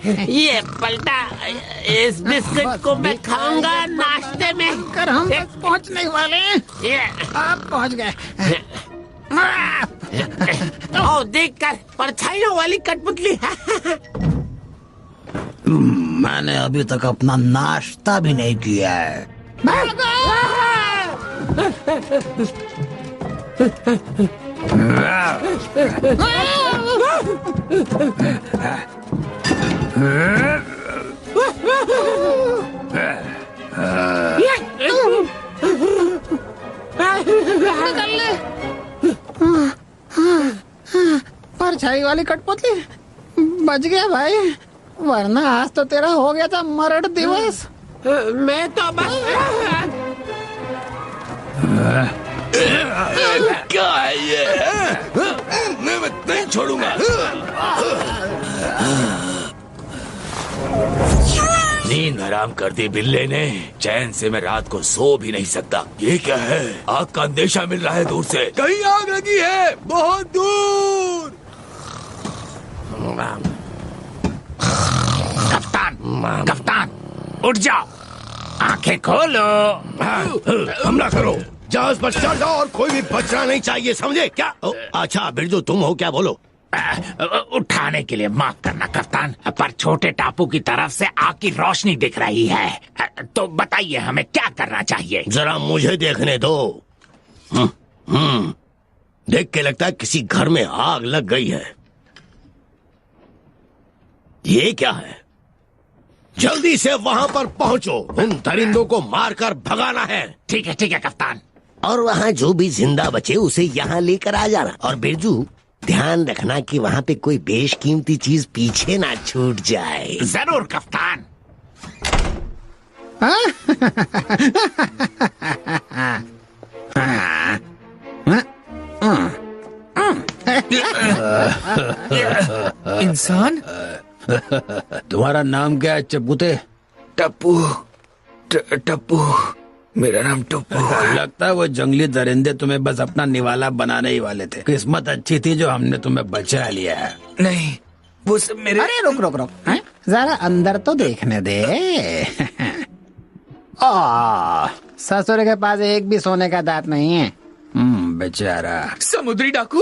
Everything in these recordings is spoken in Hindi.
ये पलटा, इस बिस्किट को मैं खाऊंगा नाश्ते में। कर हम पहुंचने वाले हैं। आप पहुंच गए। ओ देखकर परछाइयों वाली कठपुतली। मैंने अभी तक अपना नाश्ता भी नहीं किया है। परछाई वाली कठपुतली बच गया भाई, वरना आज तो तेरा हो गया था मरण दिवस। मैं तो बस क्या है ये? मैं नहीं छोड़ूंगा। नींद हराम कर दी बिल्ले ने। चैन से मैं रात को सो भी नहीं सकता। ये क्या है? आग का अंदेशा मिल रहा है दूर से। कहीं आग लगी है, बहुत दूर। कप्तान, कप्तान, उठ जाओ, आंखें खोलो। हमला करो, जहाज पर चढ़ जाओ और कोई भी बचना नहीं चाहिए, समझे क्या? अच्छा बिरजू, तुम हो क्या? बोलो। उठाने के लिए माफ करना कप्तान, पर छोटे टापू की तरफ से आग की रोशनी दिख रही है। तो बताइए हमें क्या करना चाहिए? जरा मुझे देखने दो। देख के लगता है किसी घर में आग लग गई है। ये क्या है? जल्दी से वहां पर पहुंचो, उन दरिंदों को मारकर भगाना है। ठीक है कप्तान। और वहाँ जो भी जिंदा बचे उसे यहाँ लेकर आ जाना। और बिरजू, ध्यान रखना कि वहाँ पे कोई बेशकीमती चीज पीछे ना छूट जाए। जरूर कप्तान। इंसान, तुम्हारा नाम क्या है चबूते? टप्पू। टप्पू, मेरा नाम टप्पू। लगता है वो जंगली दरिंदे तुम्हें बस अपना निवाला बनाने ही वाले थे। किस्मत अच्छी थी जो हमने तुम्हें बचा लिया है। नहीं, वो सब मेरे। अरे रुक रुक रुक, जरा अंदर तो देखने दे। ससुर के पास एक भी सोने का दांत नहीं है। बेचारा। समुद्री डाकू।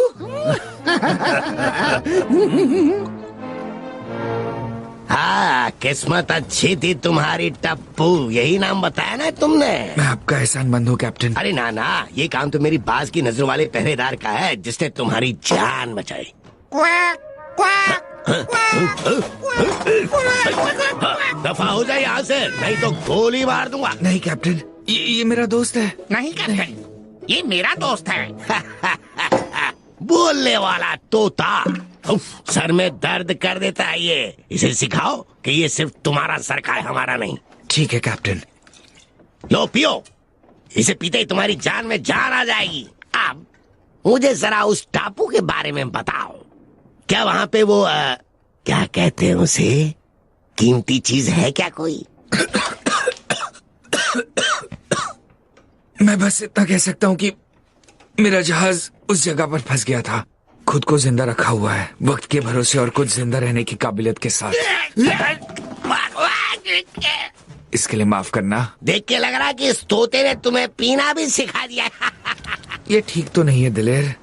हाँ, किस्मत अच्छी थी तुम्हारी टप्पू, यही नाम बताया ना तुमने? मैं आपका एहसानमंद हूँ कैप्टन। अरे ना ना, ये काम तो मेरी बाज की नजर वाले पहरेदार का है, जिसने तुम्हारी जान बचाई। दफा हो जाए यहाँ से, नहीं तो गोली मार दूंगा। नहीं कैप्टन, ये मेरा दोस्त है। नहीं कैप्टन, ये मेरा दोस्त है। बोलने वाला तोता। सर में दर्द कर देता है ये। इसे सिखाओ कि ये सिर्फ तुम्हारा सर का है, हमारा नहीं। ठीक है कैप्टन। लो पियो, इसे पीते ही तुम्हारी जान में जान आ जाएगी। अब मुझे जरा उस टापू के बारे में बताओ। क्या वहाँ पे वो क्या कहते हैं उसे, कीमती चीज है क्या कोई? मैं बस इतना कह सकता हूँ कि मेरा जहाज उस जगह पर फंस गया था। खुद को जिंदा रखा हुआ है, वक्त के भरोसे और कुछ जिंदा रहने की काबिलियत के साथ। इसके लिए माफ करना। देख के लग रहा कि इस तोते ने तुम्हें पीना भी सिखा दिया। ये ठीक तो नहीं है दिलेर,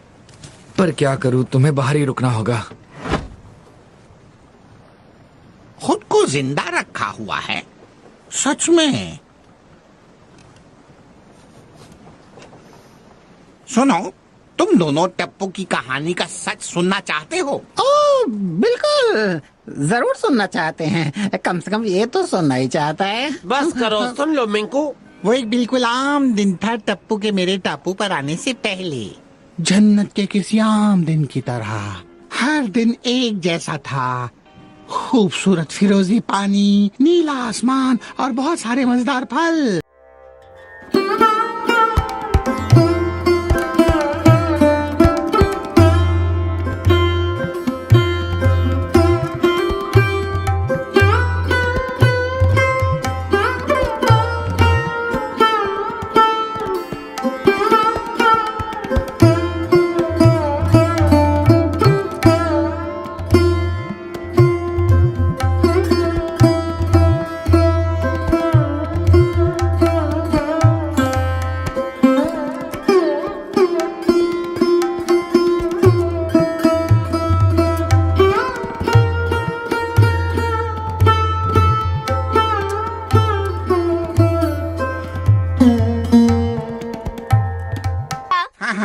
पर क्या करूँ, तुम्हें बाहर ही रुकना होगा। खुद को जिंदा रखा हुआ है? सच में? सुनो, तुम दोनों टप्पू की कहानी का सच सुनना चाहते हो? बिल्कुल, जरूर सुनना चाहते हैं। कम से कम ये तो सुनना ही चाहता है। बस करो, सुन लो मिंकू। वो एक बिल्कुल आम दिन था टप्पू के मेरे टापू पर आने से पहले। जन्नत के किसी आम दिन की तरह हर दिन एक जैसा था। खूबसूरत फिरोजी पानी, नीला आसमान और बहुत सारे मजेदार फल।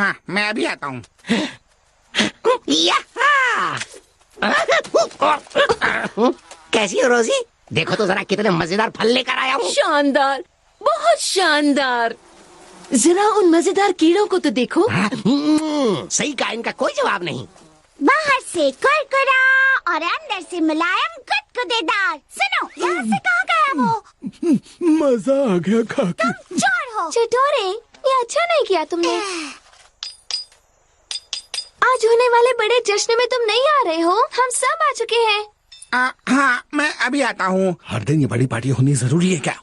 हाँ, मैं अभी आता हूँ। कैसी हो रोजी? देखो तो जरा कितने मजेदार फल लेकर आया हूँ। शानदार, बहुत शानदार। जरा उन मजेदार कीड़ों को तो देखो। सही कहा, इनका कोई जवाब नहीं। बाहर से कुरकुरा और अंदर से मुलायम गुदगुदेदार। सुनो, यहाँ से कहाँ गया वो? मजा आ गया खा के। तुम चोर हो। चटोरे, ये अच्छा नहीं किया तुमने। आज होने वाले बड़े जश्न में तुम नहीं आ रहे हो। हम सब आ चुके हैं। हाँ, मैं अभी आता हूँ। हर दिन ये बड़ी पार्टी होनी जरूरी है क्या?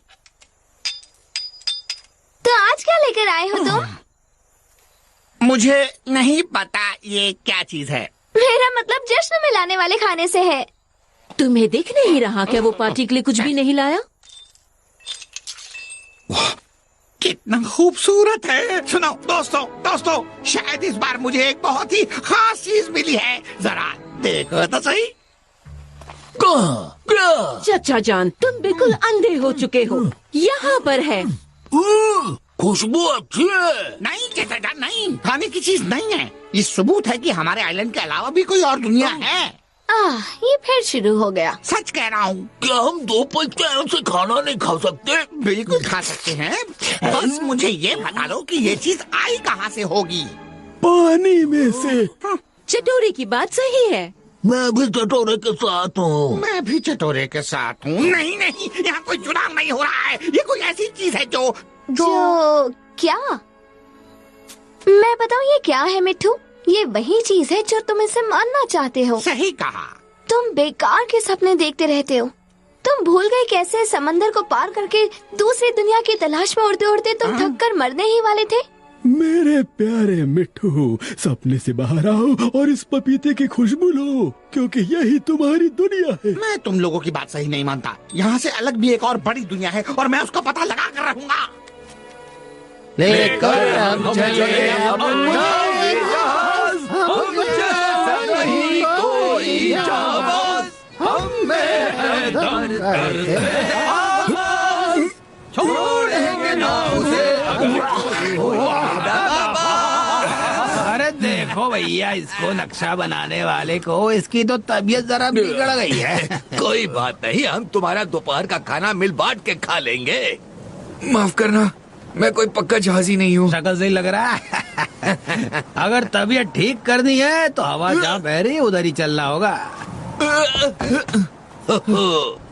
तो आज क्या लेकर आए हो तुम? मुझे नहीं पता ये क्या चीज है। मेरा मतलब जश्न में लाने वाले खाने से है। तुम्हें दिख नहीं रहा क्या वो पार्टी के लिए कुछ भी नहीं लाया? कितना खूबसूरत है। सुनो दोस्तों, शायद इस बार मुझे एक बहुत ही खास चीज मिली है। जरा देखो तो सही। चाचा जान, तुम बिल्कुल अंधे हो चुके हो। यहाँ पर है। खुशबू अच्छी है। नहीं चाचा जान, नहीं, खाने की चीज नहीं है। ये सबूत है कि हमारे आइलैंड के अलावा भी कोई और दुनिया है। ये फिर शुरू हो गया। सच कह रहा हूँ। क्या हम 2 पल से खाना नहीं खा सकते? बिल्कुल खा सकते हैं, बस मुझे ये बता दो कि ये चीज आई कहाँ से होगी। पानी में से। चटोरे की बात सही है। मैं भी चटोरे के साथ हूँ। मैं भी चटोरे के साथ हूँ। नहीं, यहाँ कोई चुनाव नहीं हो रहा है। ये कोई ऐसी चीज है जो क्या? मैं बताऊँ ये क्या है मिट्ठू? ये वही चीज है जो तुम इसे मानना चाहते हो। सही कहा। तुम बेकार के सपने देखते रहते हो। तुम भूल गए कैसे समंदर को पार करके दूसरी दुनिया की तलाश में उड़ते उड़ते तुम थक कर मरने ही वाले थे। मेरे प्यारे मिट्ठू, सपने से बाहर आओ और इस पपीते की खुशबू लो, क्योंकि यही तुम्हारी दुनिया है। मैं तुम लोगों की बात सही नहीं मानता। यहाँ से अलग भी एक और बड़ी दुनिया है और मैं उसका पता लगा कर रहूंगा। लेकर हम चले अरे देखो भैया, इसको नक्शा बनाने वाले को इसकी तो तबीयत जरा बिगड़ गई है। कोई बात नहीं, हम तुम्हारा दोपहर का खाना मिल बांट के खा लेंगे। माफ करना, मैं कोई पक्का जहाजी नहीं हूँ। शक्ल से ही लग रहा है। अगर तबीयत ठीक करनी है तो हवा जहाँ बह रही है उधर ही चलना होगा।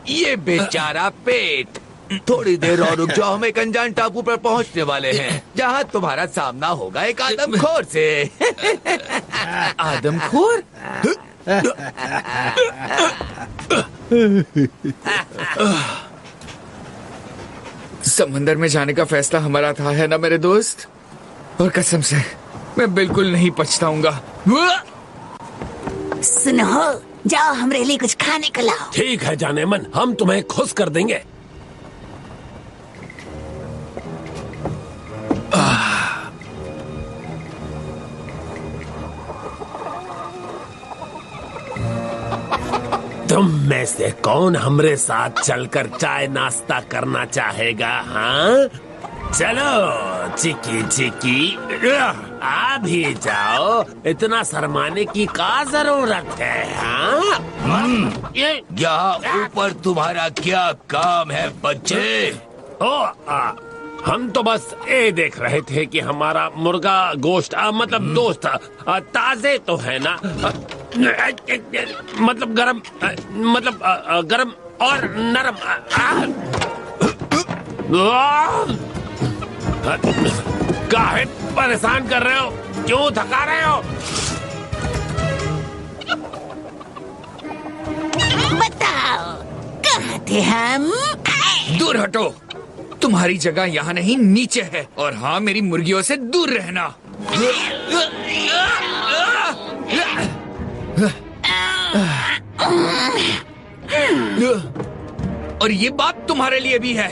ये बेचारा पेट। थोड़ी देर और रुक जाओ, हम एक अनजान टापू पर पहुंचने वाले हैं, जहाँ तुम्हारा सामना होगा एक आदमखोर से। आदमखोर? समंदर में जाने का फैसला हमारा था, है ना मेरे दोस्त? और कसम से मैं बिल्कुल नहीं पछताऊंगा। सुनो, जाओ हमारे लिए कुछ खाने को लाओ। ठीक है जानेमन, हम तुम्हें खुश कर देंगे। तुम में से कौन हमरे साथ चलकर चाय नाश्ता करना चाहेगा? हाँ चलो चिकी चिकी, आ भी जाओ। इतना शर्माने की क्या जरूरत है? हाँ यहाँ ऊपर तुम्हारा क्या काम है बच्चे? हम तो बस ये देख रहे थे कि हमारा मुर्गा गोश्त मतलब दोस्त ताजे तो है ना, मतलब गरम, मतलब गरम और नरम। काहे परेशान कर रहे हो? क्यों थका रहे हो? बताओ कहाँ थे हम? दूर हटो, तुम्हारी जगह यहाँ नहीं नीचे है। और हाँ, मेरी मुर्गियों से दूर रहना। और ये बात तुम्हारे लिए भी है।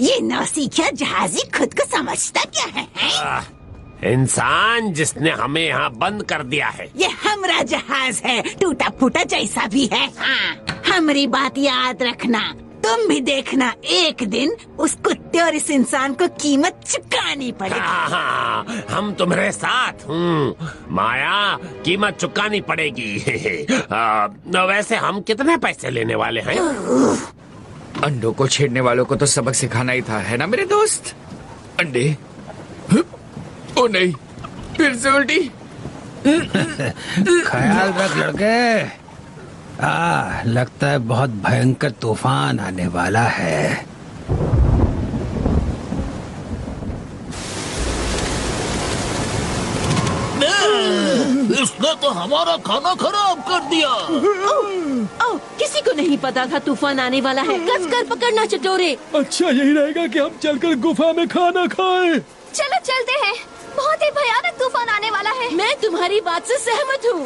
ये नौसिखिया जहाजी खुद को समझता क्या है? इंसान जिसने हमें यहाँ बंद कर दिया है। ये हमारा जहाज है, टूटा फूटा जैसा भी है। हाँ, हमारी बात याद रखना। तुम भी देखना, एक दिन उस कुत्ते और इस इंसान को कीमत चुकानी पड़ेगी। हाँ, हम तुम्हारे साथ हूँ माया, कीमत चुकानी पड़ेगी। वैसे हम कितने पैसे लेने वाले हैं? अंडों को छेड़ने वालों को तो सबक सिखाना ही था, है ना मेरे दोस्त? अंडे, ओ नहीं, फिर से उल्टी। ख्याल रख लड़के, लगता है बहुत भयंकर तूफान आने वाला है। इसने तो हमारा खाना खराब कर दिया। किसी को नहीं पता था तूफान आने वाला है। कसकर पकड़ना चटोरे। अच्छा यही रहेगा कि हम चलकर गुफा में खाना खाएं। चलो चलते हैं, बहुत ही भयानक तूफान आने वाला है। मैं तुम्हारी बात से सहमत हूँ।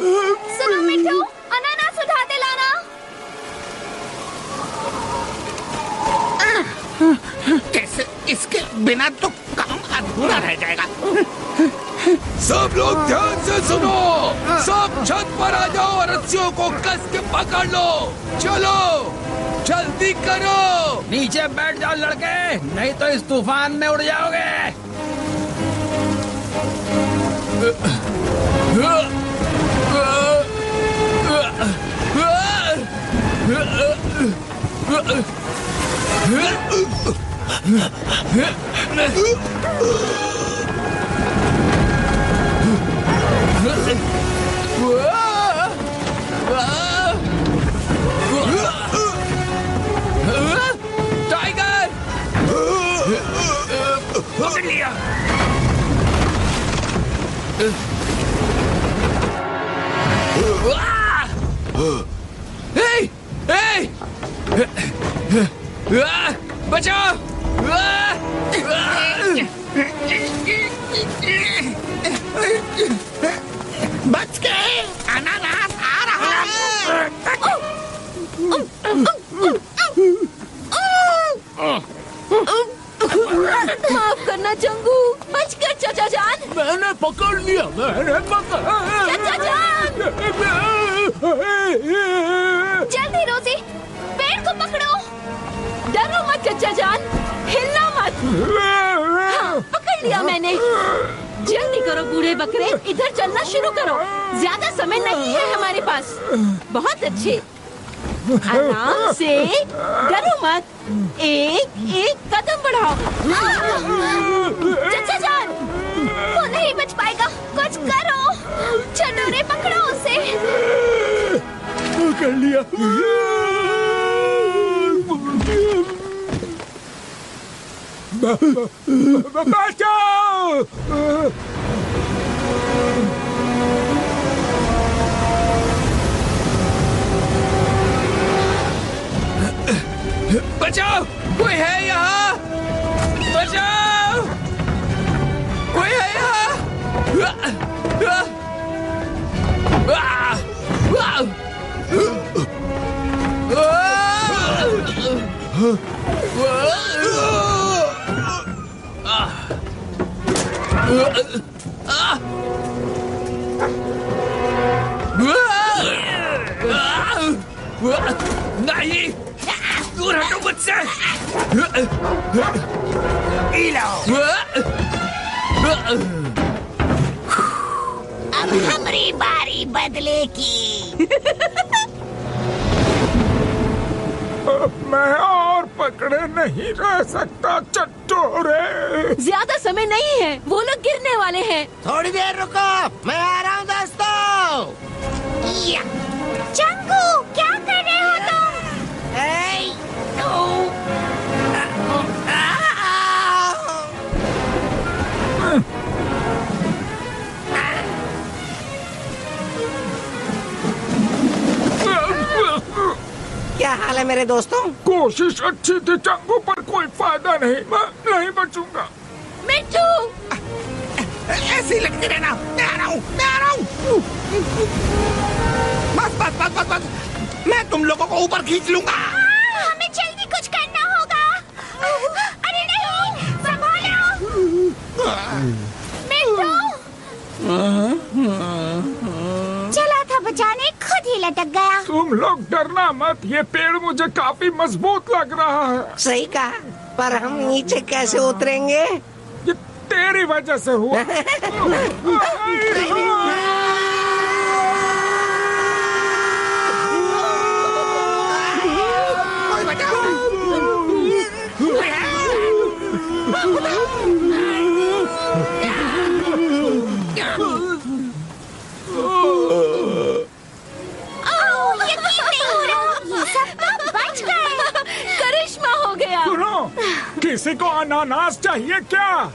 सुनो मिट्टू, अनानास उठाते लाना। कैसे इसके बिना तो काम अधूरा रह जाएगा। सब लोग ध्यान से सुनो, सब छत पर आ जाओ और रस्सियों को कस के पकड़ लो। चलो जल्दी करो। नीचे बैठ जाओ लड़के, नहीं तो इस तूफान में उड़ जाओगे। टाइगर, पकड़ लिया। बचाओ। बच गए, अनानास आ रहा है। माफ करना चंगू, बचकर चाचा जान। मैंने पकड़ लिया, मैंने चाचा जान, जल्दी रोजी, पेड़ को पकड़ो। डरो मत चाचा जान, हिलना मत। हाँ, पकड़ लिया मैंने। जल्दी करो बूढ़े बकरे, इधर चलना शुरू करो। ज्यादा समय नहीं है हमारे पास। बहुत अच्छे, आराम से, डरो मत। एक एक कदम बढ़ाओ। चाचा जान, वो नहीं बच पाएगा, कुछ करो। चटोरे पकड़ो उसे। पकड़ लिया। बचाओ। बचाओ, कोई है यहाँ? बचाओ, कोई है यहाँ? नहीं, दूर हटो मुझसे। अब हमारी बारी बदले की। मैं और पकड़े नहीं रह सकता चट्टोरे। ज्यादा समय नहीं है, वो लोग गिरने वाले हैं। थोड़ी देर रुको, मैं आ रहा हूँ दोस्तों। चंगू, क्या कर रहे हो तुम? क्या हाल है मेरे दोस्तों? कोशिश अच्छी थी चंगू, पर कोई फायदा नहीं, मैं नहीं बचूंगा। मिट्टू, ऐसे ही लगते रहना। मैं आ रहा हूँ, मैं आ रहा हूँ। बस बस बस बस बस, मैं तुम लोगों को ऊपर खींच लूंगा। हमें जल्दी कुछ करना होगा। अरे नहीं, संभालो। मिट्टू, चला था बचाने, खुद ही लटक गया। तुम लोग डरना मत, ये पेड़ मुझे काफी मजबूत लग रहा है। सही कहा, पर हम नीचे कैसे उतरेंगे? ये तेरी वजह से हुआ। करिश्मा हो गया। सुनो, किसी को अनानास चाहिए क्या?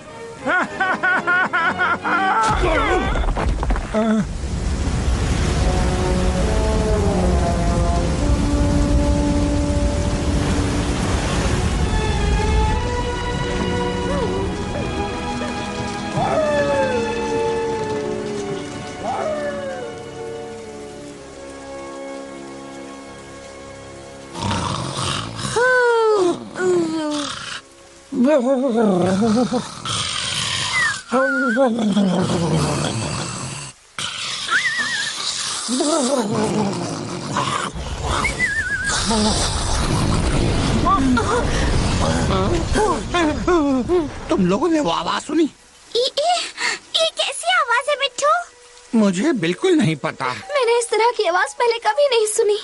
तुम लोगों ने वो आवाज सुनी? ये कैसी आवाज है मिट्टू? मुझे बिल्कुल नहीं पता। मैंने इस तरह की आवाज पहले कभी नहीं सुनी।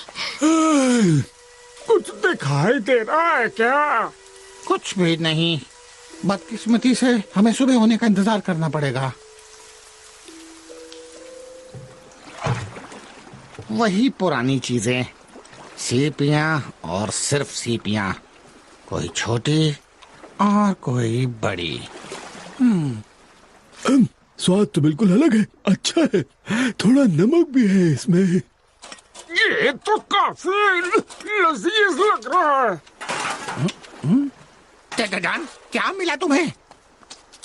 कुछ दिखाई दे रहा है क्या? कुछ भी नहीं। बदकिस्मती से हमें सुबह होने का इंतजार करना पड़ेगा। वही पुरानी चीजें, सीपियां और सिर्फ सीपियां, कोई छोटी और कोई बड़ी। स्वाद तो बिल्कुल अलग है, अच्छा है। थोड़ा नमक भी है इसमें। ये तो काफी लजीज लग रहा है। चाचा जान, क्या मिला तुम्हें?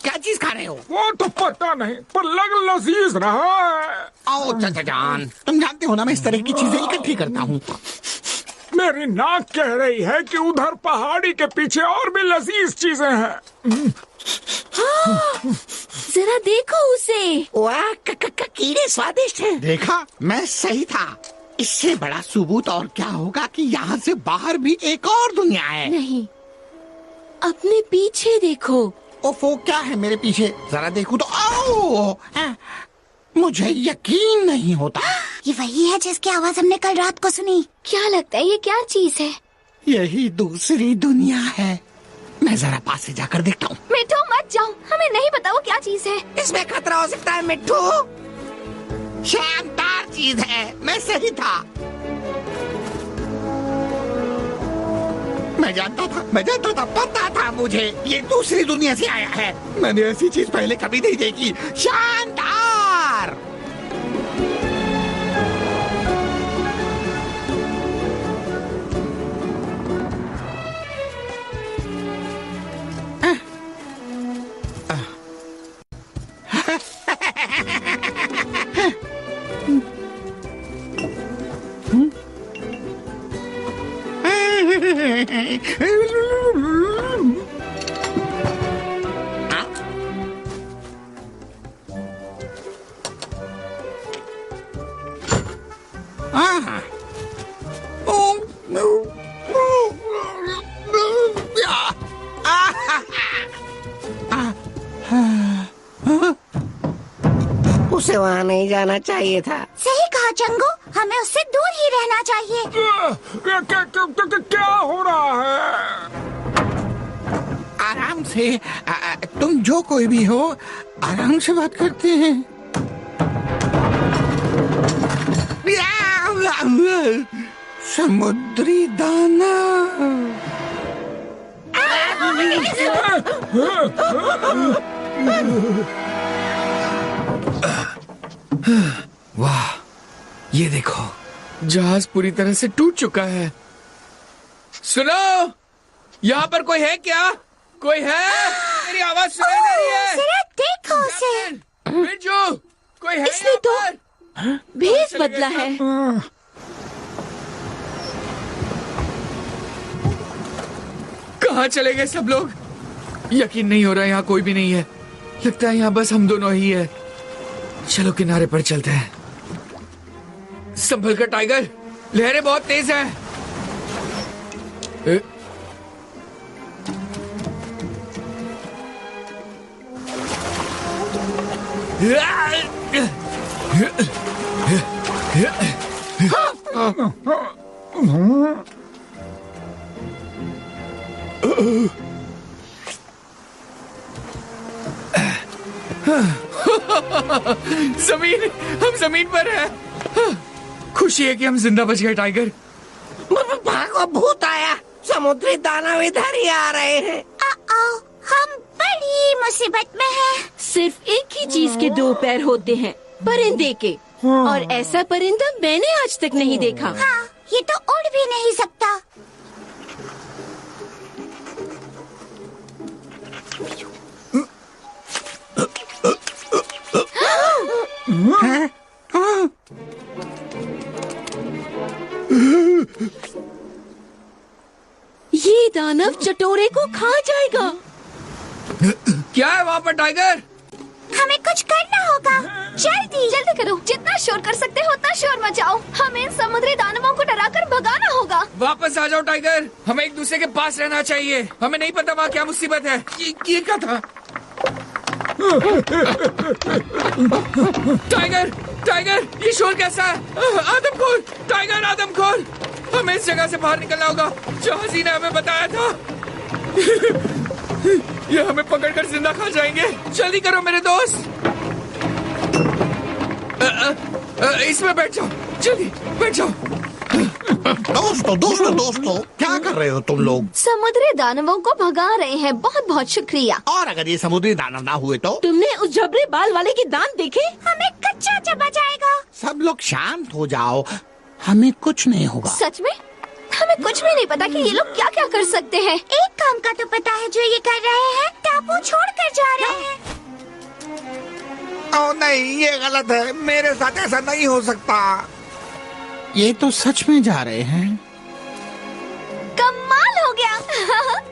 क्या चीज खा रहे हो? वो तो पता नहीं, पर लग लजीज रहा है। आओ चाचा जान, तुम जानते हो ना मैं इस तरह की चीजें इकट्ठी करता हूँ। मेरी नाक कह रही है कि उधर पहाड़ी के पीछे और भी लजीज चीजें हैं। जरा देखो उसे। वाह, कीड़े स्वादिष्ट हैं। देखा, मैं सही था। इससे बड़ा सबूत और क्या होगा कि यहाँ से बाहर भी एक और दुनिया है। नहीं, अपने पीछे देखो। ओफो, क्या है मेरे पीछे? जरा देखूं तो आओ, मुझे यकीन नहीं होता। ये वही है जिसकी आवाज हमने कल रात को सुनी। क्या लगता है ये क्या चीज है? यही दूसरी दुनिया है। मैं जरा पास से जाकर देखता हूँ। मिट्टू मत जाओ, हमें नहीं पता वो क्या चीज है। इसमें खतरा हो सकता है मिट्टू। शानदार चीज है, मैं सही था। मैं जानता था, पता था मुझे ये दूसरी दुनिया से आया है। मैंने ऐसी चीज पहले कभी नहीं देखी। शानदार। उसे वहाँ नहीं जाना चाहिए था। सही कहा चंगू, हमें उससे दूर ही रहना चाहिए। क्या हो रहा है? आराम से, तुम जो कोई भी हो, आराम से बात करते हैं। समुद्री दाना। वाह, ये देखो, जहाज पूरी तरह से टूट चुका है। सुनो, यहाँ पर कोई है क्या? कोई है? मेरी आवाज सुनाई दे रही है? जरा देखो उसे। बिरजू, कोई है? इसने तो भेस बदला है। कहाँ चले गए सब लोग? यकीन नहीं हो रहा, यहाँ कोई भी नहीं है। लगता है यहाँ बस हम दोनों ही है। चलो किनारे पर चलते हैं। संभल कर टाइगर, लहरें बहुत तेज हैं। जमीन, हम जमीन पर हैं। खुशी है कि हम जिंदा बच गए टाइगर। भागो, भूत आया। समुद्री दानव इधर ही आ रहे हैं। हम बड़ी मुसीबत में हैं। सिर्फ एक ही चीज के दो पैर होते हैं, परिंदे के, और ऐसा परिंदा मैंने आज तक नहीं देखा। हाँ, ये तो उड़ भी नहीं सकता। ये दानव चटोरे को खा जाएगा। क्या है वहाँ पर टाइगर? हमें कुछ करना होगा, जल्दी जल्दी करो, जितना शोर कर सकते हो उतना शोर मचाओ। हमें इन समुद्री दानवों को डराकर भगाना होगा। वापस आ जाओ टाइगर, हमें एक दूसरे के पास रहना चाहिए। हमें नहीं पता वहाँ क्या मुसीबत है। ये क्या था? टाइगर, टाइगर, ये शोर कैसा है? आदमखोर, टाइगर, आदमखोर, हमें इस जगह से बाहर निकलना होगा जहाँ जी ने हमें बताया था। ये हमें पकड़कर जिंदा खा जाएंगे। जल्दी करो मेरे दोस्त। इसमें बैठ जाओ, जल्दी बैठ जाओ। दोस्तों, क्या कर रहे हो तुम लोग? समुद्री दानवों को भगा रहे हैं। बहुत बहुत शुक्रिया। और अगर ये समुद्री दानव ना हुए तो? तुमने उस जबरे बाल वाले के दांत देखे? हमें कच्चा चबा जाएगा। सब लोग शांत हो जाओ, हमें कुछ नहीं होगा। सच में? हमें कुछ भी नहीं पता कि ये लोग क्या क्या कर सकते हैं। एक काम का तो पता है जो ये कर रहे हैं, टापू छोड़कर जा रहे हैं। ओ नहीं, ये गलत है। मेरे साथ ऐसा नहीं हो सकता। ये तो सच में जा रहे हैं। कमाल हो गया।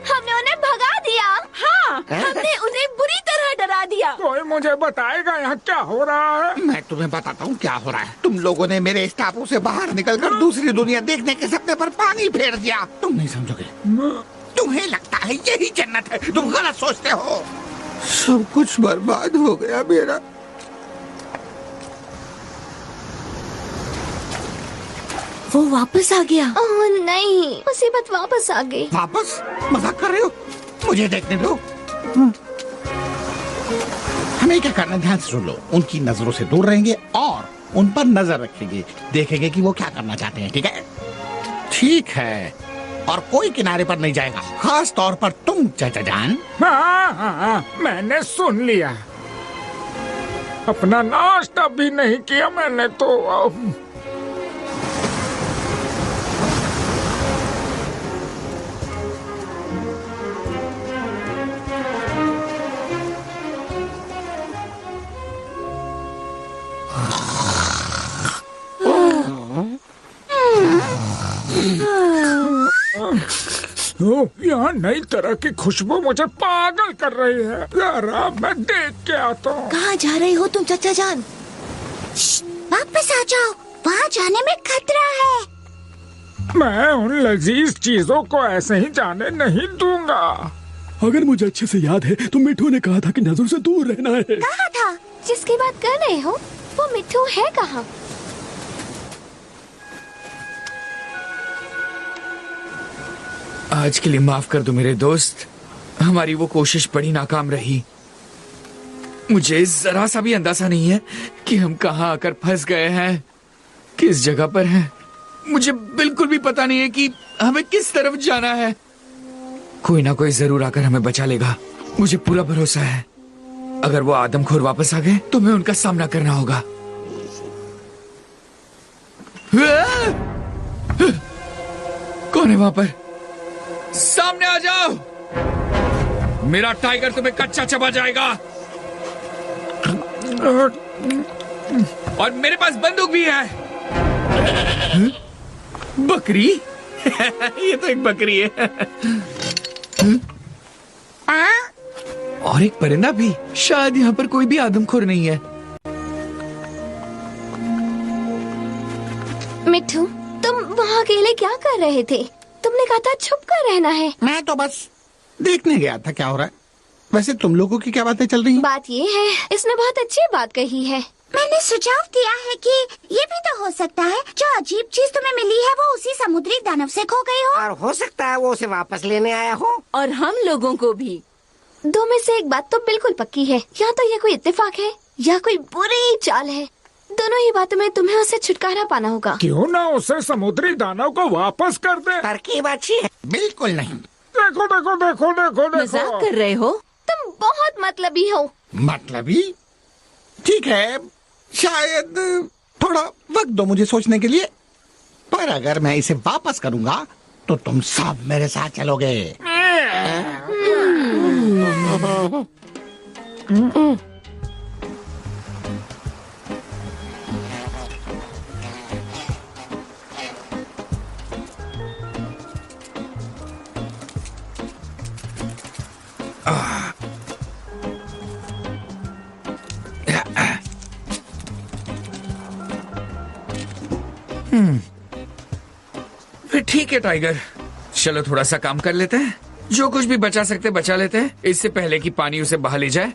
हमने उन्हें भगा दिया। हाँ, हमने उन्हें बुरी तरह डरा दिया। कोई मुझे बताएगा यहाँ क्या हो रहा है? मैं तुम्हें बताता हूँ क्या हो रहा है। तुम लोगों ने मेरे इस टापू से बाहर निकलकर दूसरी दुनिया देखने के सपने पर पानी फेर दिया। तुम नहीं समझोगे। तुम्हें लगता है यही जन्नत है। तुम गलत सोचते हो। सब कुछ बर्बाद हो गया मेरा। वो वापस आ गया। ओह नहीं, मुसीबत वापस आ गई। वापस? मजाक कर रहे हो? मुझे देखने दो। हमें क्या करना, ध्यान से सुन लो। उनकी नजरों से दूर रहेंगे और उन पर नजर रखेंगे। देखेंगे कि वो क्या करना चाहते हैं। ठीक है? ठीक है। और कोई किनारे पर नहीं जाएगा, खास तौर पर तुम चाचा जान। हाँ, मैंने सुन लिया। अपना नाश्ता भी नहीं किया मैंने तो। यहाँ नई तरह की खुशबू मुझे पागल कर रही है। जरा मैं देख के आता हूँ। कहाँ जा रहे हो तुम चाचा जान? वापस आ जाओ, वहाँ जाने में खतरा है। मैं उन लजीज चीजों को ऐसे ही जाने नहीं दूंगा। अगर मुझे अच्छे से याद है तो मिठू ने कहा था कि नजर से दूर रहना है। कहा था? जिसकी बात कर रहे हो वो मिठू है कहाँ? आज के लिए माफ कर दो मेरे दोस्त। हमारी वो कोशिश बड़ी नाकाम रही। मुझे जरा सा भी अंदाजा नहीं है कि हम कहाँ आकर फंस गए हैं, किस जगह पर हैं। मुझे बिल्कुल भी पता नहीं है कि हमें किस तरफ जाना है। कोई ना कोई जरूर आकर हमें बचा लेगा, मुझे पूरा भरोसा है। अगर वो आदमखोर वापस आ गए तो हमें उनका सामना करना होगा। कौन है वहां पर? सामने आ जाओ, मेरा टाइगर तुम्हें कच्चा चबा जाएगा। और मेरे पास बंदूक भी है। बकरी? ये तो एक बकरी है। और एक परिंदा भी। शायद यहाँ पर कोई भी आदमखोर नहीं है। मिठू, तुम यहाँ अकेले क्या कर रहे थे? तुमने कहा था छुप कर रहना है। मैं तो बस देखने गया था क्या हो रहा है। वैसे तुम लोगों की क्या बातें चल रही हैं? बात ये है, इसने बहुत अच्छी बात कही है। मैंने सुझाव दिया है कि ये भी तो हो सकता है जो अजीब चीज तुम्हें मिली है वो उसी समुद्री दानव से खो गई हो, और हो सकता है वो उसे वापस लेने आया हो। और हम लोगों को भी। दो में से एक बात तो बिल्कुल पक्की है, या तो ये कोई इत्तेफाक है या कोई बुरी चाल है। दोनों ही बातों में तुम्हें उससे छुटकारा पाना होगा। क्यों ना उसे समुद्री दानव को वापस कर दे। तरकीब अच्छी है। बिल्कुल नहीं। देखो देखो देखो देखो देखो। मजाक कर रहे हो? तुम बहुत मतलबी हो। मतलबी? ठीक है, शायद थोड़ा वक्त दो मुझे सोचने के लिए, पर अगर मैं इसे वापस करूंगा तो तुम सब मेरे साथ चलोगे। फिर ठीक है टाइगर, चलो थोड़ा सा काम कर लेते हैं। जो कुछ भी बचा सकते बचा लेते हैं, इससे पहले कि पानी उसे बहा ले जाए।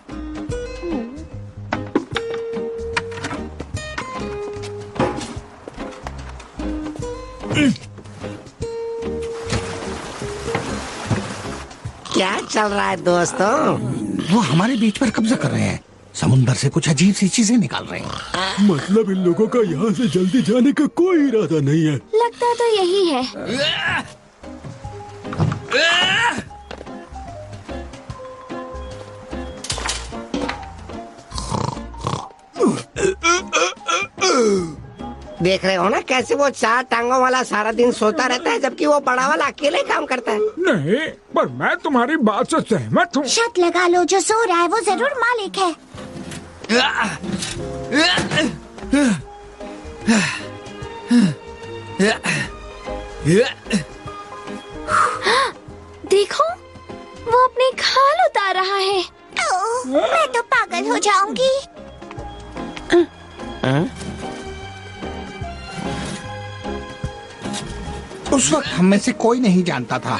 क्या चल रहा है दोस्तों? वो हमारे बीच पर कब्जा कर रहे हैं, समुंदर से कुछ अजीब सी चीजें निकाल रहे हैं। मतलब इन लोगों का यहाँ से जल्दी जाने का कोई इरादा नहीं है। लगता तो यही है। देख रहे हो ना कैसे वो 4 टांगों वाला सारा दिन सोता रहता है, जबकि वो बड़ा वाला अकेले काम करता है। नहीं, पर मैं तुम्हारी बात से सहमत हूँ। शर्त लगा लो जो सो रहा है वो जरूर मालिक है। देखो, वो अपने खाल उतार रहा है। मैं तो पागल हो जाऊंगी। उस वक्त हम में से कोई नहीं जानता था,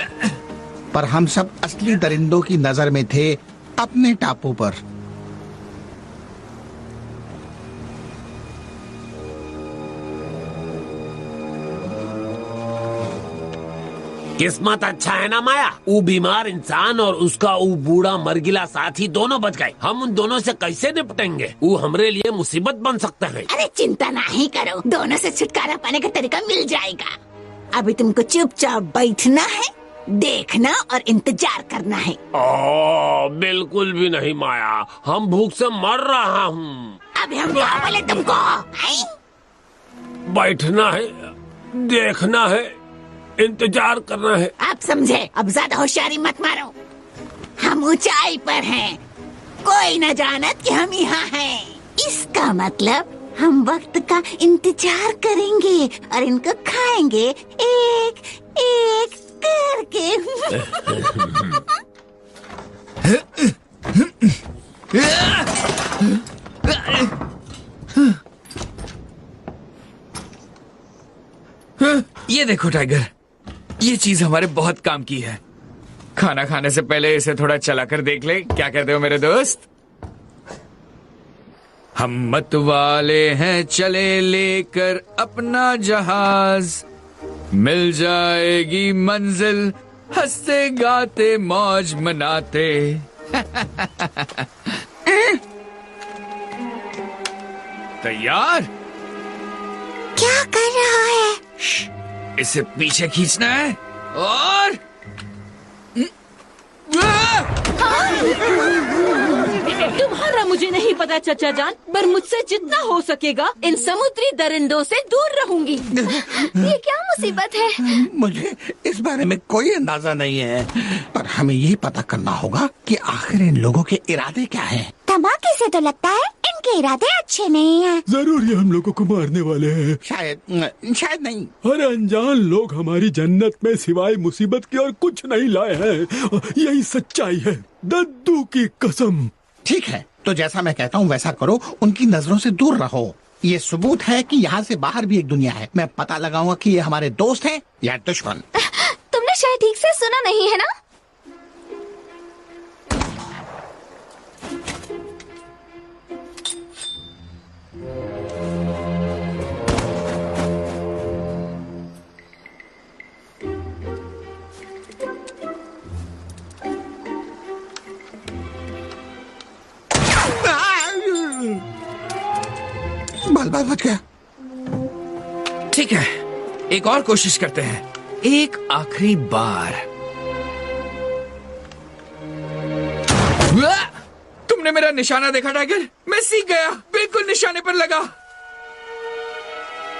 पर हम सब असली दरिंदों की नजर में थे अपने टापू पर। किस्मत अच्छा है ना माया, वो बीमार इंसान और उसका वो बूढ़ा मरगिला साथी दोनों बच गए। हम उन दोनों से कैसे निपटेंगे? वो हमरे लिए मुसीबत बन सकते हैं। अरे चिंता नहीं करो, दोनों से छुटकारा पाने का तरीका मिल जाएगा। अभी तुमको चुपचाप बैठना है, देखना और इंतजार करना है। बिल्कुल भी नहीं माया, हम भूख से मर रहा हूँ। अभी हम क्या बोले तुमको? बैठना है, देखना है, इंतजार करना है। आप समझे? अब ज्यादा होशियारी मत मारो। हम ऊंचाई पर हैं, कोई न जानत कि हम यहाँ हैं। इसका मतलब हम वक्त का इंतजार करेंगे और इनको खाएंगे एक एक करके। ये देखो टाइगर, ये चीज हमारे बहुत काम की है। खाना खाने से पहले इसे थोड़ा चला कर देख ले। क्या कहते हो मेरे दोस्त? हम मत वाले हैं, चले लेकर अपना जहाज, मिल जाएगी मंजिल, हंसते गाते मौज मनाते। तैयार? क्या कर रहा है? इसे पीछे खींचना है और तुम्हारा मुझे नहीं पता चचा जान, पर मुझसे जितना हो सकेगा इन समुद्री दरिंदों से दूर रहूंगी। ये क्या मुसीबत है? मुझे इस बारे में कोई अंदाजा नहीं है, पर हमें ये पता करना होगा कि आखिर इन लोगों के इरादे क्या हैं। धमाके से तो लगता है इनके इरादे अच्छे नहीं हैं। जरूर ये हम लोगों को मारने वाले हैं। शायद नहीं। अरे अनजान लोग हमारी जन्नत में सिवाय मुसीबत के और कुछ नहीं लाए हैं, यही सच्चाई है, दद्दू की कसम। ठीक है, तो जैसा मैं कहता हूँ वैसा करो, उनकी नजरों से दूर रहो। ये सबूत है कि यहाँ से बाहर भी एक दुनिया है। मैं पता लगाऊंगा कि ये हमारे दोस्त हैं या दुश्मन। तुमने शायद ठीक से सुना नहीं है ना? बाल बच गया। ठीक है, एक और कोशिश करते हैं, एक आखिरी बार। तुमने मेरा निशाना देखा टाइगर? मैं सीख गया, बिल्कुल निशाने पर लगा।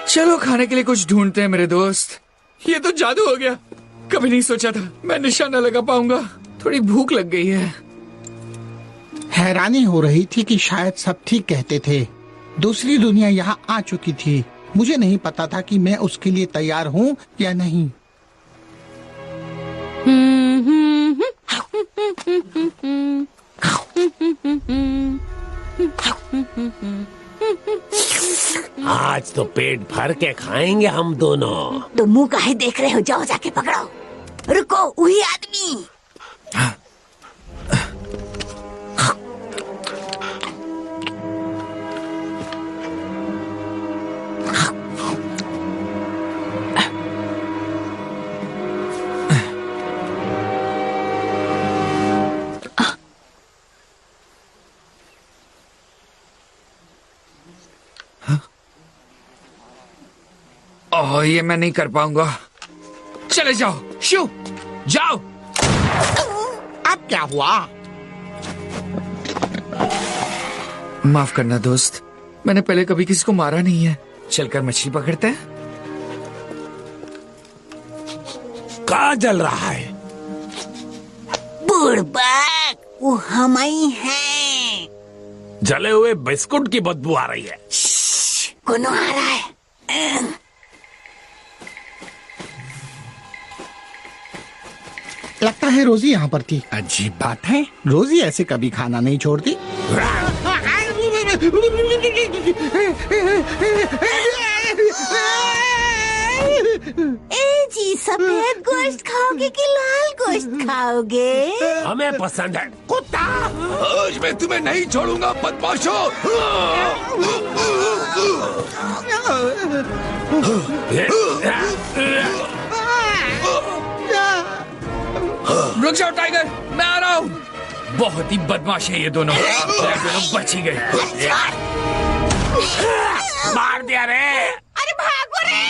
चलो खाने के लिए कुछ ढूंढते हैं मेरे दोस्त। ये तो जादू हो गया। कभी नहीं सोचा था मैं निशाना लगा पाऊंगा। थोड़ी भूख लग गई है। हैरानी हो रही थी कि शायद सब ठीक कहते थे। दूसरी दुनिया यहाँ आ चुकी थी। मुझे नहीं पता था कि मैं उसके लिए तैयार हूँ या नहीं। आज तो पेट भर के खाएंगे हम दोनों। तो मुंह काहे देख रहे हो? जाओ जाके पकड़ो। रुको, वही आदमी। ओह, ये मैं नहीं कर पाऊंगा। चले जाओ शू, जाओ। अब क्या हुआ? माफ करना दोस्त, मैंने पहले कभी किसी को मारा नहीं है। चलकर मछली पकड़ते हैं। कहाँ जल रहा है? बुड़बक, वो हम ही हैं। जले हुए बिस्कुट की बदबू आ रही है। कौन आ रहा है? लगता है रोजी यहाँ पर थी। अजीब बात है, रोजी ऐसे कभी खाना नहीं छोड़ती। ए जी, सफेद गोश्त खाओगे कि लाल गोश्त खाओगे? हमें पसंद है कुत्ता। आज मैं तुम्हें नहीं छोड़ूंगा बदमाशों। रुक जाओ टाइगर, मैं आ रहा हूँ। बहुत ही बदमाश है ये दोनों। बच ही गए। मार दिया रे। अरे भागो रे।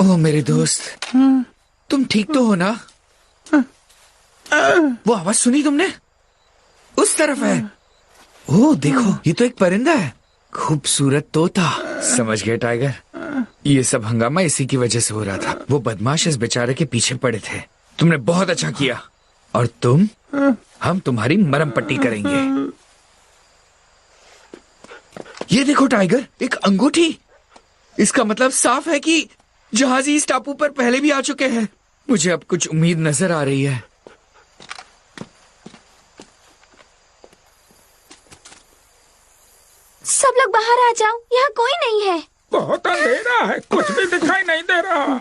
ओह मेरे दोस्त, तुम ठीक तो हो ना? वो आवाज सुनी तुमने? उस तरफ है। ओह देखो, ये तो एक परिंदा है। खूबसूरत तोता। समझ गए टाइगर, ये सब हंगामा इसी की वजह से हो रहा था। वो बदमाश इस बेचारे के पीछे पड़े थे। तुमने बहुत अच्छा किया। और तुम, हम तुम्हारी मरहम पट्टी करेंगे। ये देखो टाइगर, एक अंगूठी। इसका मतलब साफ है कि जहाजी इस टापू पर पहले भी आ चुके हैं। मुझे अब कुछ उम्मीद नजर आ रही है। सब लोग बाहर आ जाओ, यहाँ कोई नहीं है। बहुत अंधेरा है, कुछ भी दिखाई नहीं दे रहा।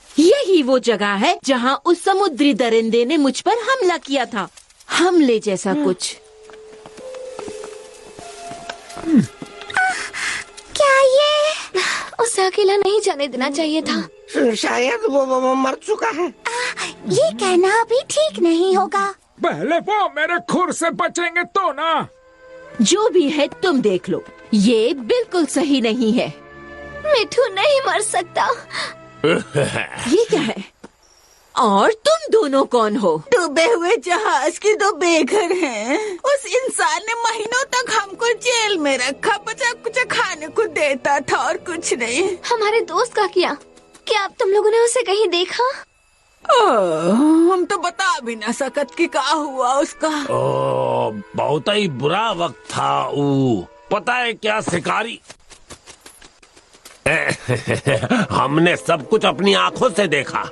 यही वो जगह है जहाँ उस समुद्री दरिंदे ने मुझ पर हमला किया था। हमले जैसा कुछ। क्या ये? उसे अकेला नहीं जाने देना चाहिए था। शायद वो मर चुका है। ये कहना अभी ठीक नहीं होगा। पहले वो मेरे खुर से बचेंगे तो ना। जो भी है तुम देख लो, ये बिल्कुल सही नहीं है। मिठू नहीं मर सकता। ये क्या है? और तुम दोनों कौन हो? डूबे हुए जहाज के दो बेघर हैं। उस इंसान ने महीनों तक हमको जेल में रखा, बचा कुछ खाने को देता था और कुछ नहीं। हमारे दोस्त का क्या? क्या आप तुम लोगों ने उसे कहीं देखा? हम तो बता भी ना सकत कि क्या हुआ उसका। बहुत ही बुरा वक्त था। पता है क्या शिकारी, हमने सब कुछ अपनी आंखों से देखा।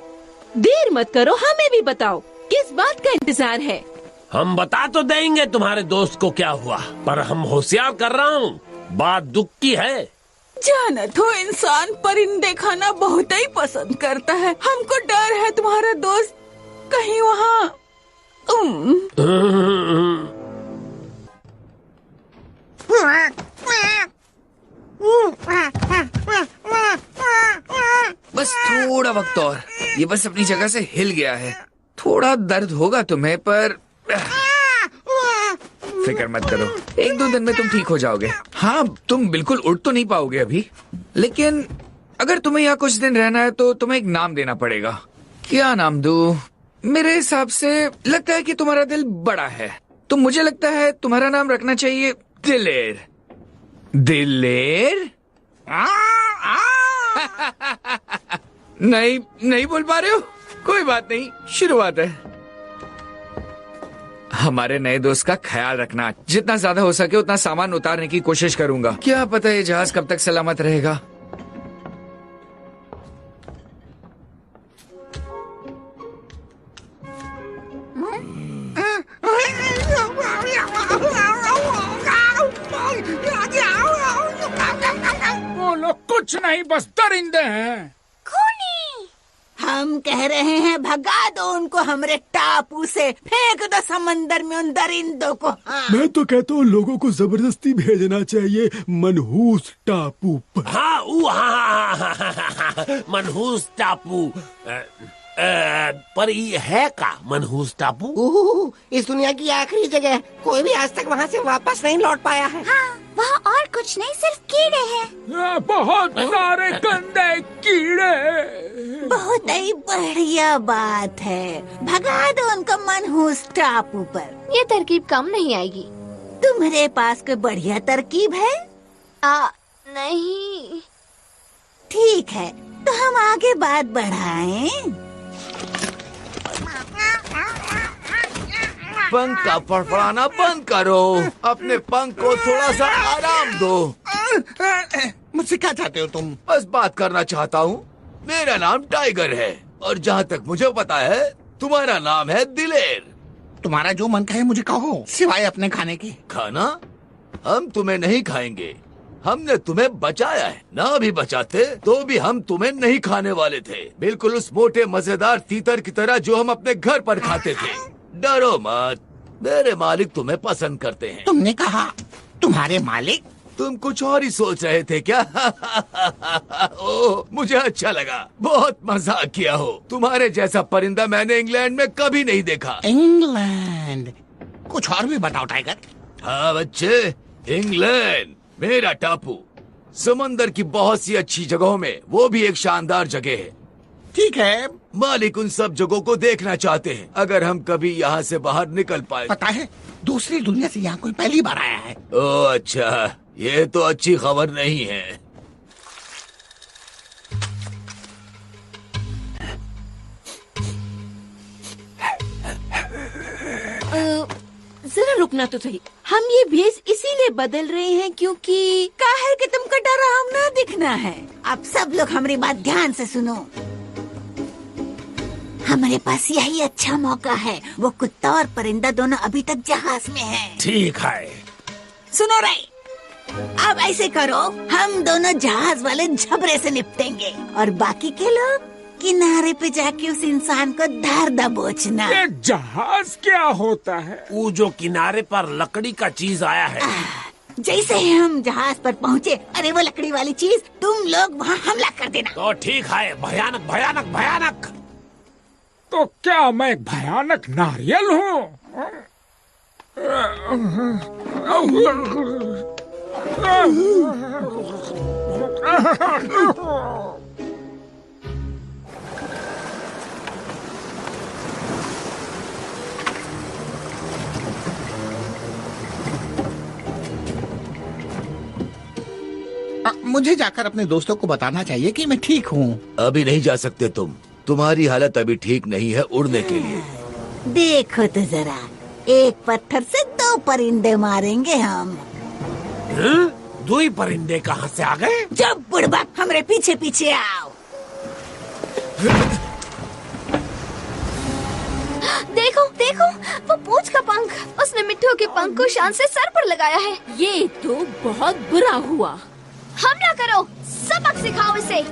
देर मत करो, हमें भी बताओ किस बात का इंतजार है। हम बता तो देंगे तुम्हारे दोस्त को क्या हुआ, पर हम होशियार कर रहा हूँ, बात दुख की है। जानत हो, इंसान परिंदे खाना बहुत ही पसंद करता है। हमको डर है तुम्हारा दोस्त कहीं वहाँ बस थोड़ा वक्त और, ये बस अपनी जगह से हिल गया है। थोड़ा दर्द होगा तुम्हें, पर फिक्र मत करो, 1-2 दिन में तुम ठीक हो जाओगे। हाँ, तुम बिल्कुल उठ तो नहीं पाओगे अभी, लेकिन अगर तुम्हें यहाँ कुछ दिन रहना है तो तुम्हें एक नाम देना पड़ेगा। क्या नाम दूं? मेरे हिसाब से लगता है कि तुम्हारा दिल बड़ा है, तो मुझे लगता है तुम्हारा नाम रखना चाहिए दिलेर। दिलेर? नहीं बोल पा रहे हो? कोई बात नहीं, शुरुआत है। हमारे नए दोस्त का ख्याल रखना, जितना ज्यादा हो सके उतना सामान उतारने की कोशिश करूंगा। क्या पता ये जहाज कब तक सलामत रहेगा। वो लोग कुछ नहीं, बस दरिंदे हैं। हम कह रहे हैं भगा दो उनको हमारे टापू से, फेंक दो समंदर में उन दरिंदों को। हाँ। मैं तो कहता हूँ लोगों को जबरदस्ती भेजना चाहिए मनहूस टापू पर। हाँ, मनहूस टापू। पर ये है का मनहूस टापू? इस दुनिया की आखिरी जगह, कोई भी आज तक वहाँ से वापस नहीं लौट पाया है। हाँ, वहाँ और कुछ नहीं, सिर्फ कीड़े हैं। बहुत सारे गंदे कीड़े। बहुत ही बढ़िया बात है, भगा दो उनको मनहूस टापू पर। ये तरकीब काम नहीं आएगी। तुम्हारे पास कोई बढ़िया तरकीब है? नहीं। ठीक है, तो हम आगे बात बढ़ाएं। पंख का फड़फड़ाना बंद करो, अपने पंख को थोड़ा सा आराम दो। मुझसे क्या चाहते हो तुम? बस बात करना चाहता हूँ। मेरा नाम टाइगर है, और जहाँ तक मुझे पता है तुम्हारा नाम है दिलेर। तुम्हारा जो मन कहे मुझे कहो, सिवाय अपने खाने के। खाना? हम तुम्हें नहीं खाएंगे, हमने तुम्हें बचाया है। ना भी बचाते तो भी हम तुम्हें नहीं खाने वाले थे, बिल्कुल उस मोटे मजेदार तीतर की तरह जो हम अपने घर पर खाते थे। डरो मत, मेरे मालिक तुम्हें पसंद करते हैं। तुमने कहा तुम्हारे मालिक? तुम कुछ और ही सोच रहे थे क्या? ओह, मुझे अच्छा लगा, बहुत मजाक किया हो। तुम्हारे जैसा परिंदा मैंने इंग्लैंड में कभी नहीं देखा। इंग्लैंड? कुछ और भी बताओ टाइगर। हाँ बच्चे, इंग्लैंड मेरा टापू, समंदर की बहुत सी अच्छी जगहों में वो भी एक शानदार जगह है। ठीक है, मालिक उन सब जगहों को देखना चाहते हैं, अगर हम कभी यहाँ से बाहर निकल पाए। पता है, दूसरी दुनिया से यहाँ कोई पहली बार आया है। ओह अच्छा, ये तो अच्छी खबर नहीं है। जरा रुकना तो सही। हम ये भेष इसीलिए बदल रहे हैं क्योंकि काहे कि तुमको डराव ना दिखना है। अब सब लोग हमारी बात ध्यान से सुनो। हमारे पास यही अच्छा मौका है। वो कुत्ता और परिंदा दोनों अभी तक जहाज में हैं। ठीक है। सुनो रे, अब ऐसे करो, हम दोनों जहाज वाले झबरे से निपटेंगे और बाकी के लोग किनारे पे जाके उस इंसान को धार दबोचना। ये जहाज क्या होता है? वो जो किनारे पर लकड़ी का चीज आया है। जैसे ही हम जहाज पर पहुँचे, अरे वो लकड़ी वाली चीज, तुम लोग वहाँ हमला कर देना। तो ठीक है, भयानक भयानक भयानक। तो क्या मैं भयानक नारियल हूँ? मुझे जाकर अपने दोस्तों को बताना चाहिए कि मैं ठीक हूँ। अभी नहीं जा सकते तुम, तुम्हारी हालत अभी ठीक नहीं है उड़ने के लिए। देखो तो जरा, एक पत्थर से 2 परिंदे मारेंगे हम। 2 ही परिंदे कहाँ से आ गए? जब बुड़बक, हमारे पीछे पीछे आओ। देखो देखो, वो पूंछ का पंख। उसने मिट्टू के पंख को शान से सर पर लगाया है। ये तो बहुत बुरा हुआ। हमला करो, सबक सिखाओ इसे।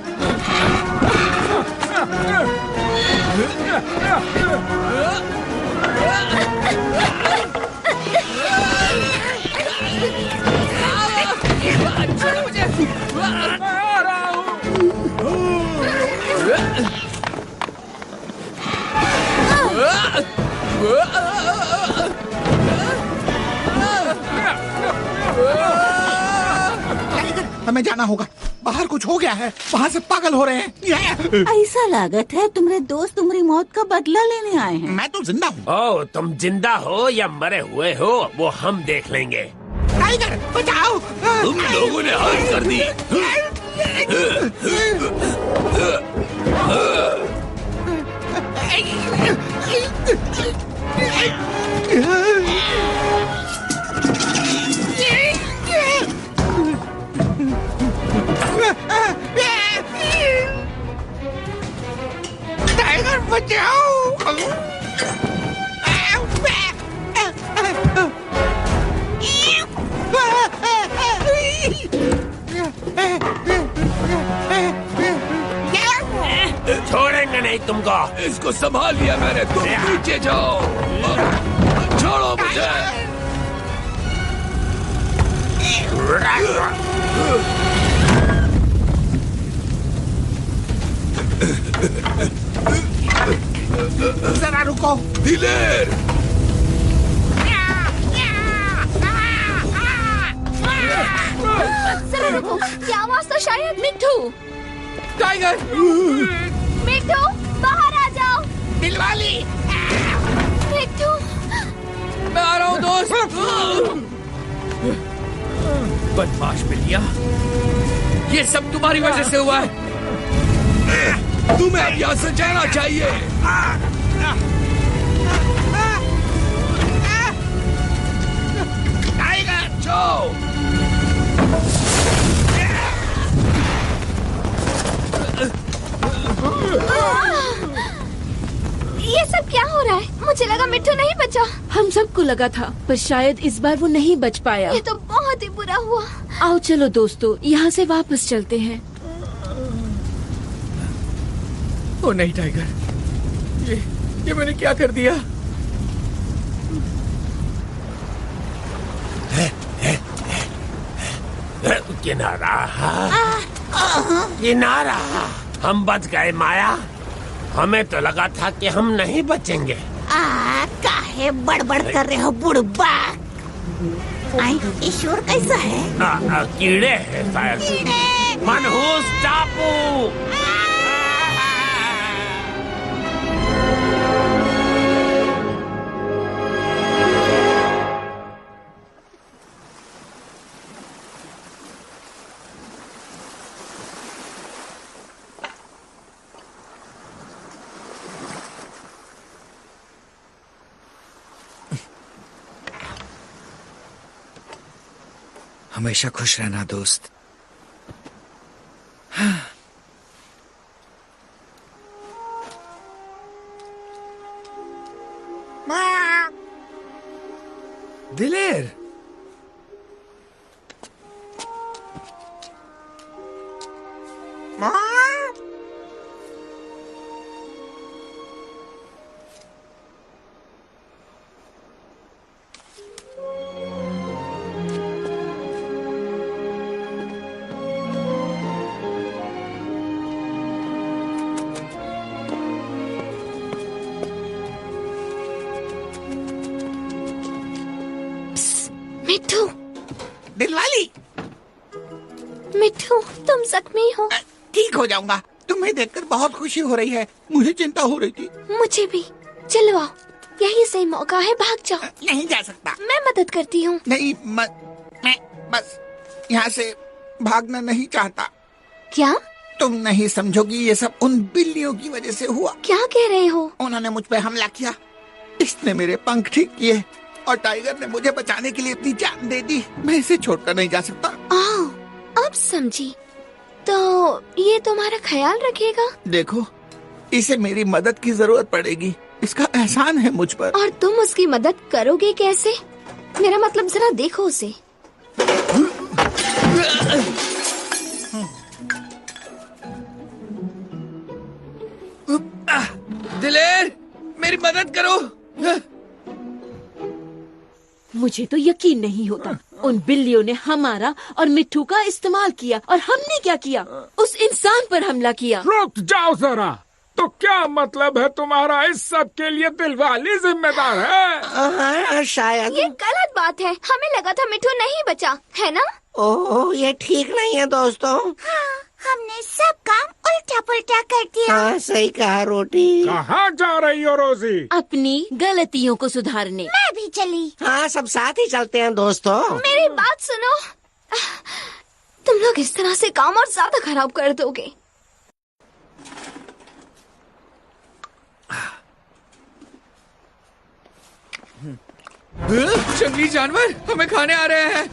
हमें जाना होगा, बाहर कुछ हो गया है, वहाँ से पागल हो रहे हैं। ऐसा लागत है तुम्हारे दोस्त तुम्हारी मौत का बदला लेने आए हैं। मैं तो जिंदा हूँ। ओ, तुम जिंदा हो या मरे हुए हो वो हम देख लेंगे। टाइगर बचाओ। तुम लोगों ने हद कर दी। टाइगर बचाओ। छोड़ेंगे नहीं तुमको। इसको संभाल लिया मैंने, तुम नीचे जाओ। छोड़ो मुझे। जरा रुको। दिलेर, जरा रुको, क्या आवाज था? शायद मिट्टू। टाइगर, मिट्टू बाहर आ जाओ। दिलवाली, मिट्टू, मैं आ रहा हूँ दोस्त। बदमाश बिल्लियाँ, ये सब तुम्हारी वजह से हुआ है। तुम्हें अब यहाँ से जाना चाहिए। टाइगर जाओ। ये सब क्या हो रहा है? मुझे लगा मिट्टू नहीं बचा। हम सबको लगा था, पर शायद इस बार वो नहीं बच पाया। ये तो बहुत ही बुरा हुआ। आओ चलो दोस्तों, यहाँ से वापस चलते हैं। ओ नहीं टाइगर, ये मैंने क्या कर दिया? किनारा, किनारा, हम बच गए माया। हमें तो लगा था कि हम नहीं बचेंगे। काहे बड़बड़ कर रहे हो बुढ़बा? ईश्वर कैसा है? कीड़े हैं शायद। मनहूस टापू। हमेशा खुश रहना दोस्त। दिलेर, मिट्टू, दिलवाली, मिट्टू तुम जख्मी हो? ठीक हो जाऊंगा। तुम्हें देखकर बहुत खुशी हो रही है, मुझे चिंता हो रही थी। मुझे भी। चलो आओ, यही सही मौका है, भाग जाओ। नहीं जा सकता। मैं मदद करती हूँ। नहीं, मैं बस यहाँ से भागना नहीं चाहता। क्या? तुम नहीं समझोगी, ये सब उन बिल्लियों की वजह से हुआ। क्या कह रहे हो? उन्होंने मुझ पे हमला किया, इसने मेरे पंख ठीक किए और टाइगर ने मुझे बचाने के लिए इतनी जान दे दी। मैं इसे छोड़कर नहीं जा सकता। अब समझी। तो ये तुम्हारा ख्याल रखेगा? देखो, इसे मेरी मदद की जरूरत पड़ेगी, इसका एहसान है मुझ पर। और तुम उसकी मदद करोगे कैसे? मेरा मतलब जरा देखो उसे। दिलेर, मेरी मदद करो। मुझे तो यकीन नहीं होता, उन बिल्लियों ने हमारा और मिट्टू का इस्तेमाल किया और हमने क्या किया? उस इंसान पर हमला किया। रुक जाओ जरा, तो क्या मतलब है तुम्हारा? इस सब के लिए दिलवाली जिम्मेदार है? हाँ, शायद। ये गलत बात है, हमें लगा था मिट्टू नहीं बचा, है ना? ओह, ये ठीक नहीं है दोस्तों। हाँ, हमने सब काम उल्टा पुल्टा कर दिया। हाँ, सही कहा रोटी। कहाँ जा रही हो रोजी? अपनी गलतियों को सुधारने। मैं भी चली। हाँ, सब साथ ही चलते हैं दोस्तों। मेरी बात सुनो, तुम लोग इस तरह से काम और ज्यादा खराब कर दोगे। जंगली जानवर हमें खाने आ रहे हैं।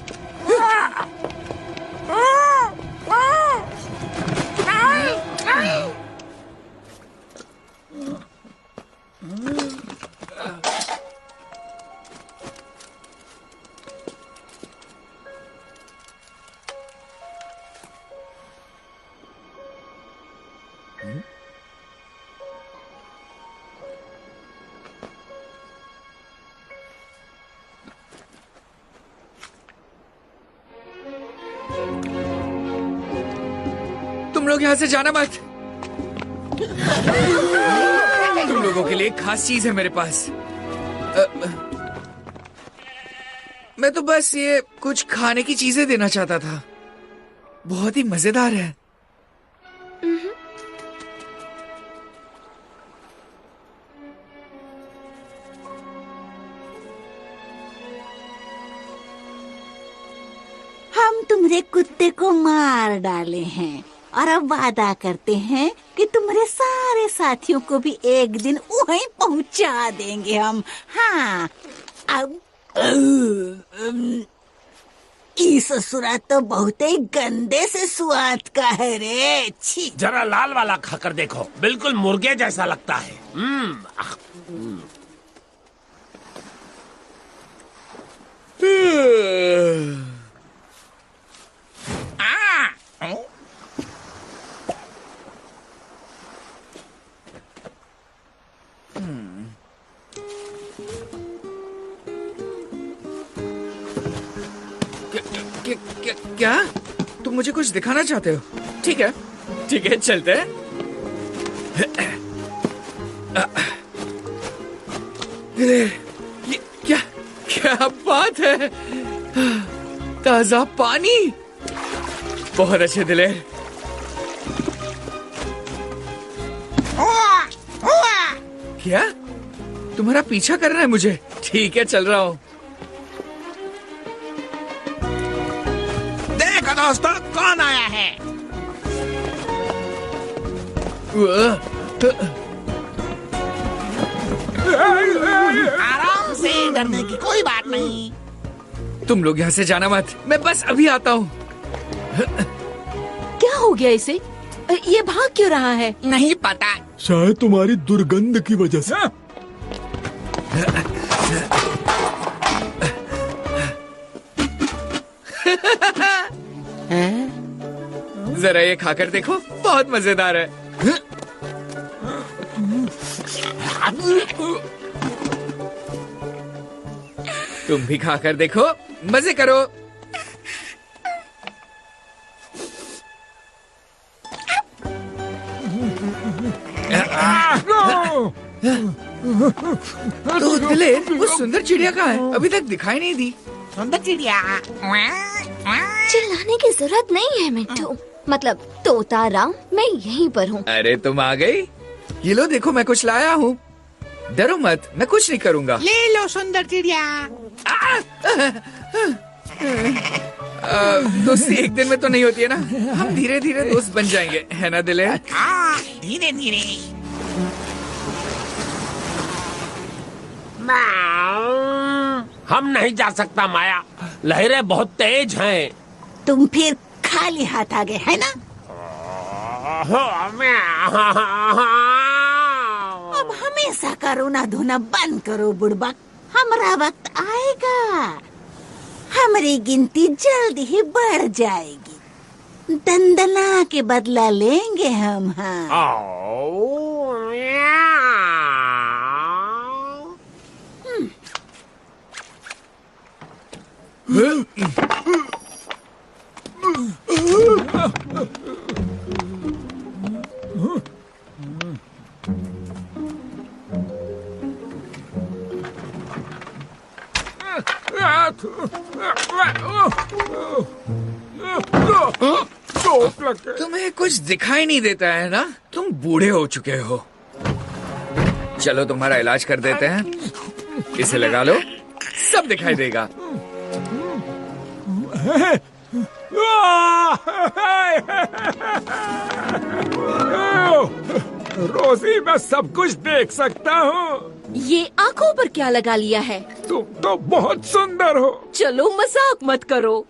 तुम लोग यहाँ से जाना मत। तुम लोगों के लिए एक खास चीज है मेरे पास। मैं तो बस ये कुछ खाने की चीजें देना चाहता था। बहुत ही मजेदार है। हम तुम्हारे कुत्ते को मार डाले हैं और अब वादा करते हैं कि तुम्हारे सारे साथियों को भी एक दिन वहीं पहुंचा देंगे हम। हाँ, अब ई ससुरा तो बहुत ही गंदे से स्वाद का है रे। छी। जरा लाल वाला खाकर देखो, बिल्कुल मुर्गे जैसा लगता है। क्या तुम मुझे कुछ दिखाना चाहते हो? ठीक है, ठीक है, चलते हैं। ये क्या क्या बात है? ताजा पानी। बहुत अच्छे दिलेर। क्या तुम्हारा पीछा करना है मुझे? ठीक है, चल रहा हूँ। देखो दोस्तों, कौन आया है? आराम से, डरने की कोई बात नहीं। तुम लोग यहाँ से जाना मत, मैं बस अभी आता हूँ। क्या हो गया इसे? ये भाग क्यों रहा है? नहीं पता। शायद तुम्हारी दुर्गंध की वजह से। जरा ये खाकर देखो, बहुत मजेदार है। तुम भी खाकर देखो, मजे करो। तो दिलेर, वो सुंदर चिड़िया कहाँ है? अभी तक दिखाई नहीं दी। सुंदर चिड़िया। चिल्लाने की जरूरत नहीं है मिट्टू, मतलब तोता राम, मैं यहीं पर हूँ। अरे तुम आ गई। ये लो देखो, मैं कुछ लाया हूँ। डरो मत, मैं कुछ नहीं करूँगा। ले लो सुंदर चिड़िया। दोस्ती एक दिन में तो नहीं होती है ना, हम धीरे धीरे दोस्त बन जाएंगे, है ना दिलेर? धीरे धीरे। हम नहीं जा सकता माया, लहरें बहुत तेज हैं। तुम फिर खाली हाथ आ गए, है ना? अब हमें ऐसा करो ना धोना बंद करो बुड़बक। हमारा वक्त आएगा, हमारी गिनती जल्दी ही बढ़ जाएगी। दंदना के बदला लेंगे हम। हाँ तुम्हें कुछ दिखाई नहीं देता है ना? तुम बूढ़े हो चुके हो। चलो तुम्हारा इलाज कर देते हैं। इसे लगा लो, सब दिखाई देगा। रोजी, मैं सब कुछ देख सकता हूँ। ये आंखों पर क्या लगा लिया है? तुम तो बहुत सुंदर हो। चलो मजाक मत करो।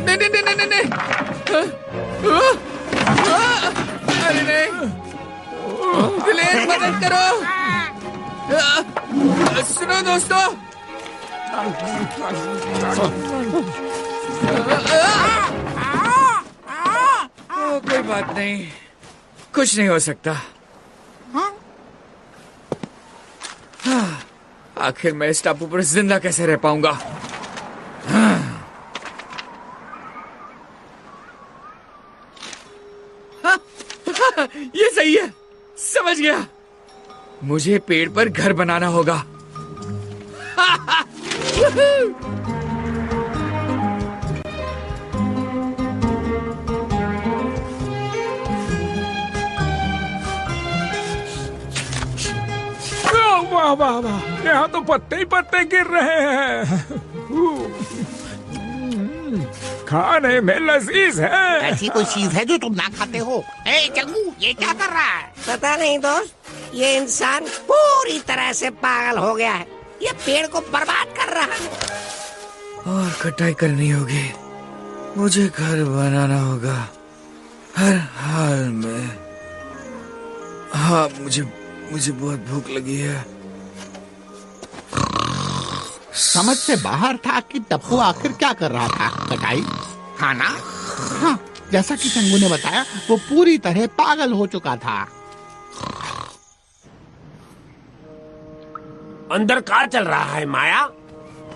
नहीं नहीं नहीं नहीं नहीं। अरे नहीं, दिलेर मदद करो। सुनो दोस्तों, कोई बात नहीं, कुछ नहीं हो सकता। आखिर मैं इस टापू पर जिंदा कैसे रह पाऊंगा? ये सही है, समझ गया। मुझे पेड़ पर घर बनाना होगा। वाह वाह वाह, यहाँ तो पत्ते ही पत्ते गिर रहे हैं। खाने में लजीज है। ऐसी कोई चीज है जो तुम ना खाते हो? ए चंगू, ये क्या कर रहा है? पता नहीं दोस्त, ये इंसान पूरी तरह से पागल हो गया है। ये पेड़ को बर्बाद कर रहा है। और कटाई करनी होगी, मुझे घर बनाना होगा हर हाल में। हाँ, मुझे बहुत भूख लगी है। समझ से बाहर था कि टप्पू आखिर क्या कर रहा था। कटाई, खाना। हाँ, जैसा कि चंगू ने बताया, वो पूरी तरह पागल हो चुका था। अंदर क्या चल रहा है माया?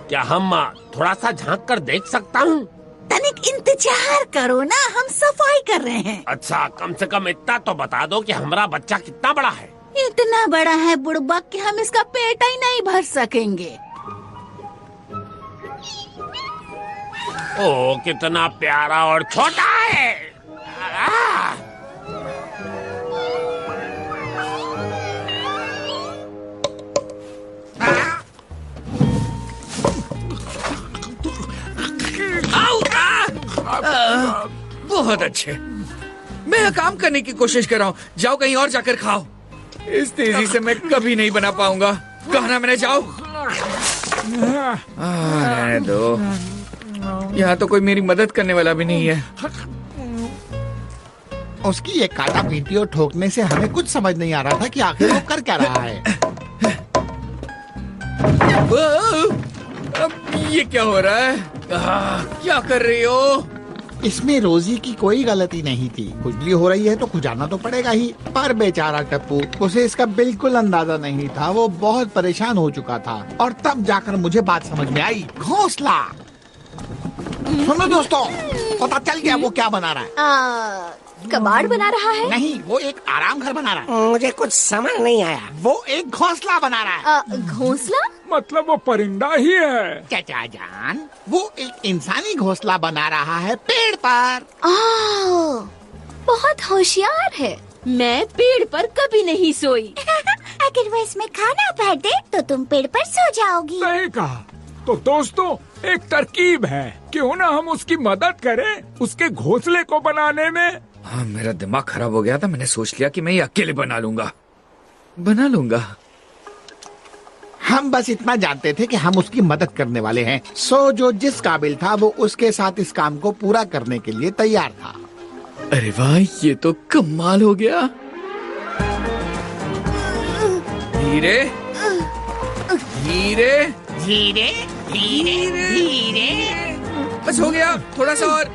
क्या हम थोड़ा सा झांक कर देख सकता हूँ? तनिक इंतजार करो ना, हम सफाई कर रहे हैं। अच्छा, कम से कम इतना तो बता दो कि हमारा बच्चा कितना बड़ा है। इतना बड़ा है बुड़बक कि हम इसका पेट ही नहीं भर सकेंगे। ओ, कितना प्यारा और छोटा है। बहुत अच्छे, मैं काम करने की कोशिश कर रहा हूँ। जाओ कहीं और जाकर खाओ। इस तेजी से मैं कभी नहीं बना पाऊंगा। कहा ना मैंने, जाओ। रहने दो, यहाँ तो कोई मेरी मदद करने वाला भी नहीं है। उसकी ये काटा पीटी और ठोकने से हमें कुछ समझ नहीं आ रहा था कि आखिर वो कर क्या रहा है। अब ये क्या हो रहा है? क्या कर रही हो? इसमें रोजी की कोई गलती नहीं थी। खुजली हो रही है तो खुजाना तो पड़ेगा ही। पर बेचारा टप्पू, उसे इसका बिल्कुल अंदाजा नहीं था। वो बहुत परेशान हो चुका था और तब जाकर मुझे बात समझ में आई। घोंसला। सुनो दोस्तों, पता चल गया वो क्या बना रहा है। कबाड़ बना रहा है? नहीं, वो एक आराम घर बना रहा है। मुझे कुछ समझ नहीं आया। वो एक घोंसला बना रहा है। घोंसला? मतलब वो परिंदा ही है। चाचा जान, वो एक इंसानी घोंसला बना रहा है पेड़ पर। बहुत होशियार है। मैं पेड़ पर कभी नहीं सोई। अगर वो इसमें खाना भर दे तो तुम पेड़ पर सो जाओगी। सही कहा। तो दोस्तों, एक तरकीब है, क्यों ना हम उसकी मदद करें उसके घोंसले को बनाने में। हाँ, मेरा दिमाग खराब हो गया था। मैंने सोच लिया कि मैं ये अकेले बना लूंगा। हम बस इतना जानते थे कि हम उसकी मदद करने वाले हैं। सो जो जिस काबिल था वो उसके साथ इस काम को पूरा करने के लिए तैयार था। अरे वाह, ये तो कमाल हो गया। धीरे धीरे धीरे धीरे धीरे। बस हो गया, थोड़ा सा और।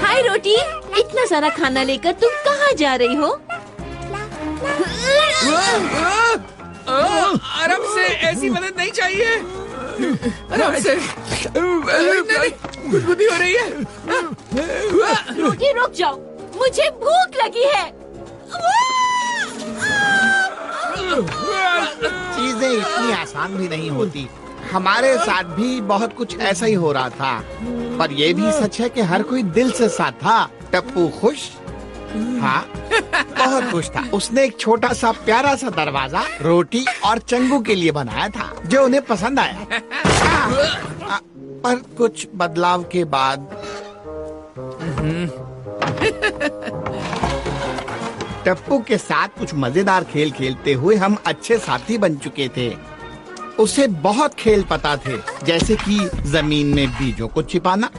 हाय रोटी, इतना सारा खाना लेकर तुम कहाँ जा रही हो? आराम से, ऐसी मदद नहीं चाहिए। आराम से। गुदगुदी हो रही है। रोटी रुक जाओ, मुझे भूख लगी है। चीजें इतनी आसान भी नहीं होती। हमारे साथ भी बहुत कुछ ऐसा ही हो रहा था, पर ये भी सच है कि हर कोई दिल से साथ था। टप्पू खुश, हाँ बहुत खुश था। उसने एक छोटा सा प्यारा सा दरवाजा रोटी और चंगू के लिए बनाया था, जो उन्हें पसंद आया। पर कुछ बदलाव के बाद टप्पू के साथ कुछ मजेदार खेल खेलते हुए हम अच्छे साथी बन चुके थे। उसे बहुत खेल पता थे, जैसे कि जमीन में बीजों को छिपाना,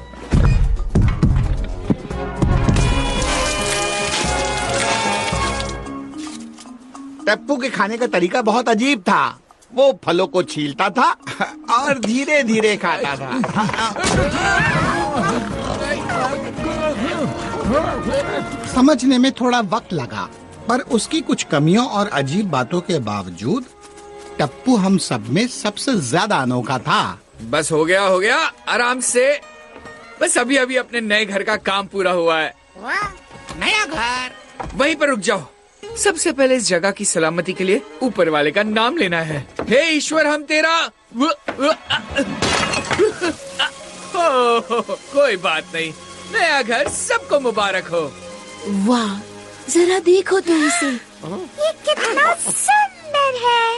टप्पू के खाने का तरीका बहुत अजीब था। वो फलों को छीलता था और धीरे धीरे खाता था। समझने में थोड़ा वक्त लगा, पर उसकी कुछ कमियों और अजीब बातों के बावजूद टप्पू हम सब में सबसे ज्यादा अनोखा था। बस हो गया, आराम से। बस अभी अभी अपने नए घर का काम पूरा हुआ है। नया घर? वहीं पर रुक जाओ। सबसे पहले इस जगह की सलामती के लिए ऊपर वाले का नाम लेना है। हे ईश्वर, हम तेरा कोई बात नहीं, नया घर सबको मुबारक हो। वाह, जरा देखो तो इसे। ये कितना सुंदर है।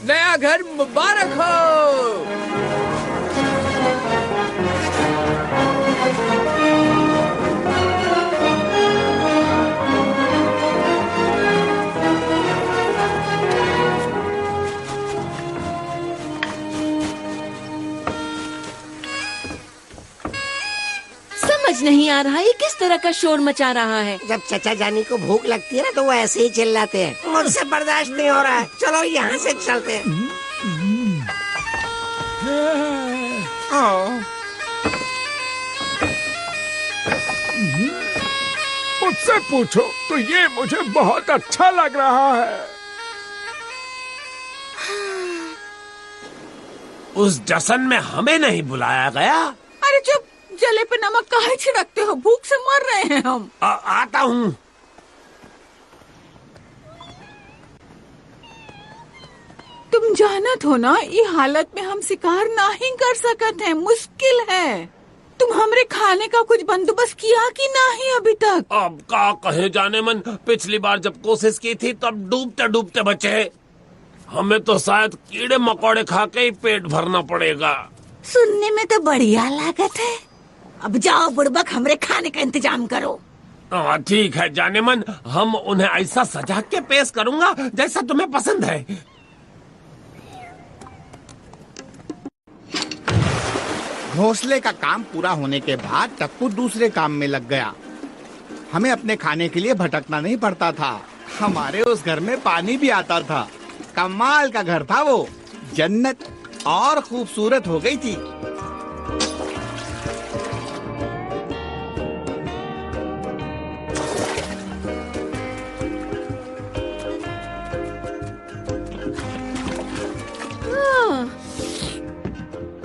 नया घर मुबारक हो। समझ नहीं आ रहा ये किस तरह का शोर मचा रहा है। जब चचा जानी को भूख लगती है ना तो वो ऐसे ही चिल्लाते हैं। मुझसे बर्दाश्त नहीं हो रहा है, चलो यहाँ से चलते हैं। मुझसे पूछो तो ये मुझे बहुत अच्छा लग रहा है। उस जश्न में हमें नहीं बुलाया गया। अरे चुप, जले पे नमक काहे छिड़कते हो? भूख से मर रहे हैं हम। आता हूँ। तुम जानत हो ना, ये हालत में हम शिकार नहीं कर सकते हैं, मुश्किल है। तुम हमरे खाने का कुछ बंदोबस्त किया कि नहीं अभी तक? अब का कहे जाने मन, पिछली बार जब कोशिश की थी तब डूबते डूबते बचे। हमें तो शायद कीड़े मकोड़े खा के ही पेट भरना पड़ेगा। सुनने में तो बढ़िया लागत है। अब जाओ बुड़बक, हमरे खाने का इंतजाम करो। ठीक है जाने मन, हम उन्हें ऐसा सजा के पेश करूंगा जैसा तुम्हें पसंद है। घोंसले का काम पूरा होने के बाद टप्पू दूसरे काम में लग गया। हमें अपने खाने के लिए भटकना नहीं पड़ता था। हमारे उस घर में पानी भी आता था। कमाल का घर था वो, जन्नत और खूबसूरत हो गई थी।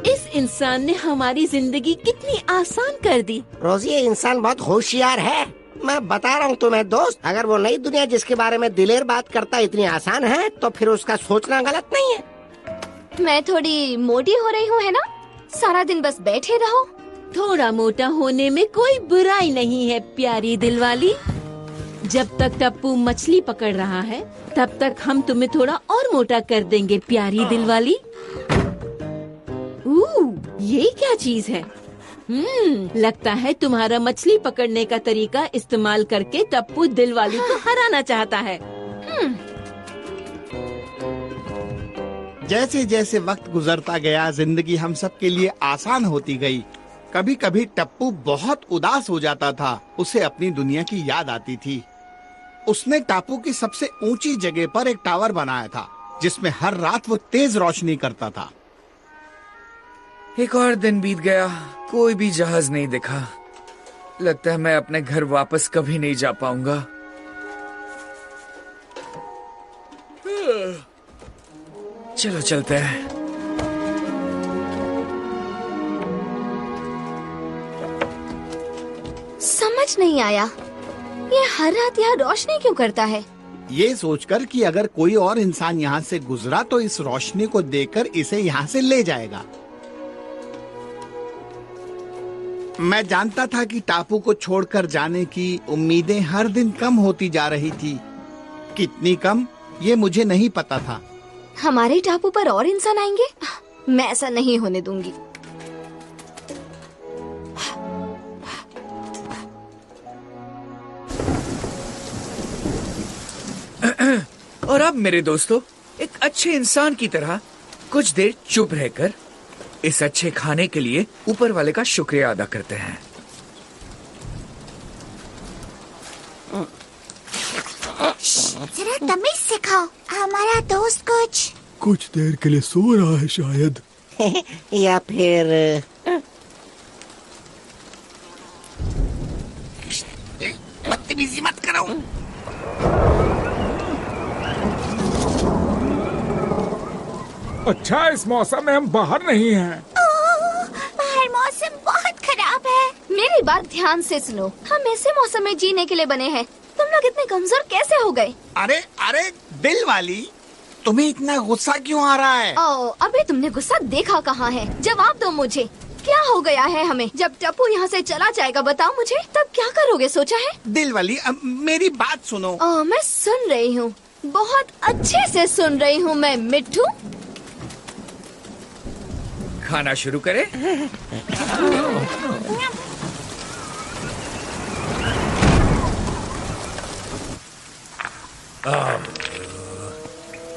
इस इंसान ने हमारी जिंदगी कितनी आसान कर दी। रोजी, ये इंसान बहुत होशियार है। मैं बता रहा हूँ तुम्हें दोस्त, अगर वो नई दुनिया जिसके बारे में दिलेर बात करता इतनी आसान है तो फिर उसका सोचना गलत नहीं है। मैं थोड़ी मोटी हो रही हूँ, है ना? सारा दिन बस बैठे रहो। थोड़ा मोटा होने में कोई बुराई नहीं है प्यारी दिलवाली। जब तक टप्पू मछली पकड़ रहा है तब तक हम तुम्हें थोड़ा और मोटा कर देंगे प्यारी दिलवाली। ये क्या चीज है? लगता है तुम्हारा मछली पकड़ने का तरीका इस्तेमाल करके टप्पू दिलवाली को हराना चाहता है। जैसे जैसे वक्त गुजरता गया जिंदगी हम सब के लिए आसान होती गई। कभी कभी टप्पू बहुत उदास हो जाता था, उसे अपनी दुनिया की याद आती थी। उसने टापू की सबसे ऊंची जगह पर एक टावर बनाया था जिसमें हर रात वो तेज रोशनी करता था। एक और दिन बीत गया, कोई भी जहाज नहीं दिखा। लगता है मैं अपने घर वापस कभी नहीं जा पाऊंगा। चलो चलते हैं। समझ नहीं आया, ये हर रात यहाँ रोशनी क्यों करता है? ये सोचकर कि अगर कोई और इंसान यहाँ से गुजरा तो इस रोशनी को देखकर इसे यहाँ से ले जाएगा। मैं जानता था कि टापू को छोड़कर जाने की उम्मीदें हर दिन कम होती जा रही थी। कितनी कम ये मुझे नहीं पता था। हमारे टापू पर और इंसान आएंगे? मैं ऐसा नहीं होने दूंगी। और अब मेरे दोस्तों, एक अच्छे इंसान की तरह कुछ देर चुप रहकर इस अच्छे खाने के लिए ऊपर वाले का शुक्रिया अदा करते हैं। जरा तमीज सिखाओ, हमारा दोस्त कुछ देर के लिए सो रहा है शायद। या फिर बदतमीजी मत करो। अच्छा, इस मौसम में हम बाहर नहीं हैं। बाहर मौसम बहुत खराब है। मेरी बात ध्यान से सुनो, हम ऐसे मौसम में जीने के लिए बने हैं। तुम लोग इतने कमजोर कैसे हो गए? अरे अरे दिल वाली, तुम्हें इतना गुस्सा क्यों आ रहा है? अबे तुमने गुस्सा देखा कहाँ है? जवाब दो मुझे, क्या हो गया है हमें? जब टप्पू यहाँ से चला जाएगा बताओ मुझे, तब क्या करोगे? सोचा है? दिल वाली, अब मेरी बात सुनो। मैं सुन रही हूँ, बहुत अच्छे से सुन रही हूँ मैं मिट्ठू। खाना शुरू करें?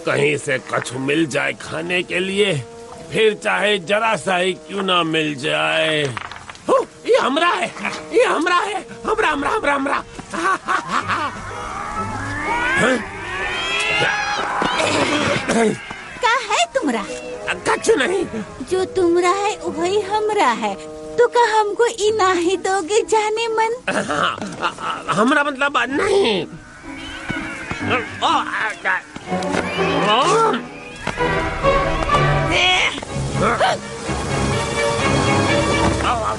कहीं से कछु मिल जाए खाने के लिए, फिर चाहे जरा सा ही क्यों ना मिल जाए। ये हमरा है, ये हमरा है, हमरा हमरा हमरा हमरा। का है तुमरा? कछु नहीं। जो तुमरा है वही हमरा है। तो का हमको इना ही दोगे जाने मन? हमरा मतलब नहीं।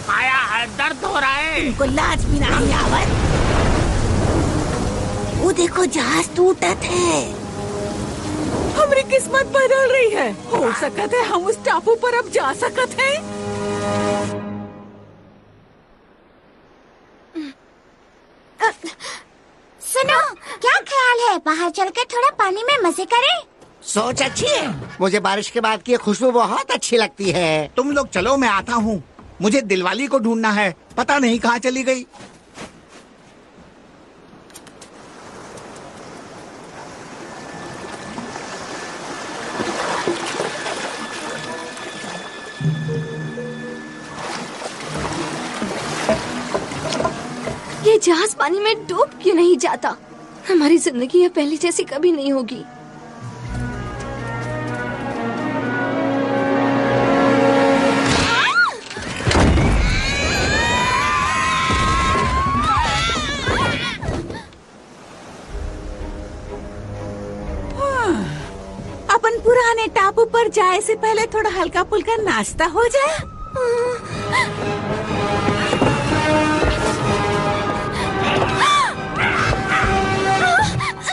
पाया है, दर्द हो रहा है। तुमको लाज भी नहीं आवत? वो देखो जहाज टूटत है। हमारी किस्मत बदल रही है। हो सकत है हम उस टापू पर अब जा सकत हैं। सुनो, क्या ख्याल है बाहर चलकर थोड़ा पानी में मजे करें? सोच अच्छी है। मुझे बारिश के बाद की खुशबू बहुत अच्छी लगती है। तुम लोग चलो, मैं आता हूँ। मुझे दिलवाली को ढूंढना है, पता नहीं कहाँ चली गई। ये जहाज पानी में डूब क्यों नहीं जाता? हमारी जिंदगी अब पहले जैसी कभी नहीं होगी। अपन पुराने टापू पर जाए से पहले थोड़ा हल्का फुल्का नाश्ता हो जाए।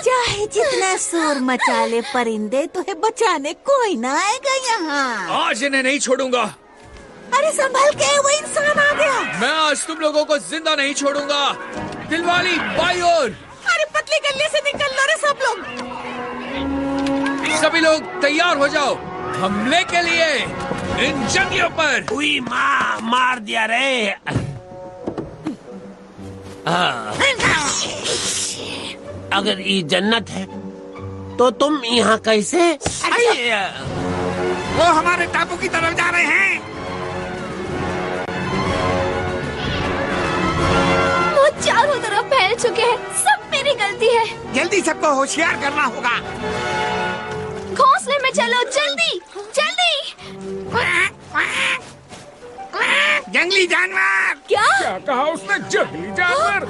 चाहे जितना शोर मचा ले परिंदे, तुम्हें बचाने कोई ना आएगा यहाँ। आज इन्हें नहीं छोड़ूंगा। अरे संभल के, वो इंसान आ गया। मैं आज तुम लोगों को जिंदा नहीं छोड़ूंगा। दिलवाली बाई ओर। अरे पतली गली से निकल लो रे सब लोग। सभी लोग तैयार हो जाओ हमले के लिए इन जंगियों पर। उई माँ, मार दिया रे। अगर ये जन्नत है तो तुम यहाँ कैसे? वो हमारे टापू की तरफ जा रहे हैं। वो चारों तरफ फैल चुके हैं। सब मेरी गलती है। जल्दी सबको होशियार करना होगा। घोंसले में चलो, जल्दी जल्दी। जंगली जानवर। क्या कहा उसने? जंगली जानवर।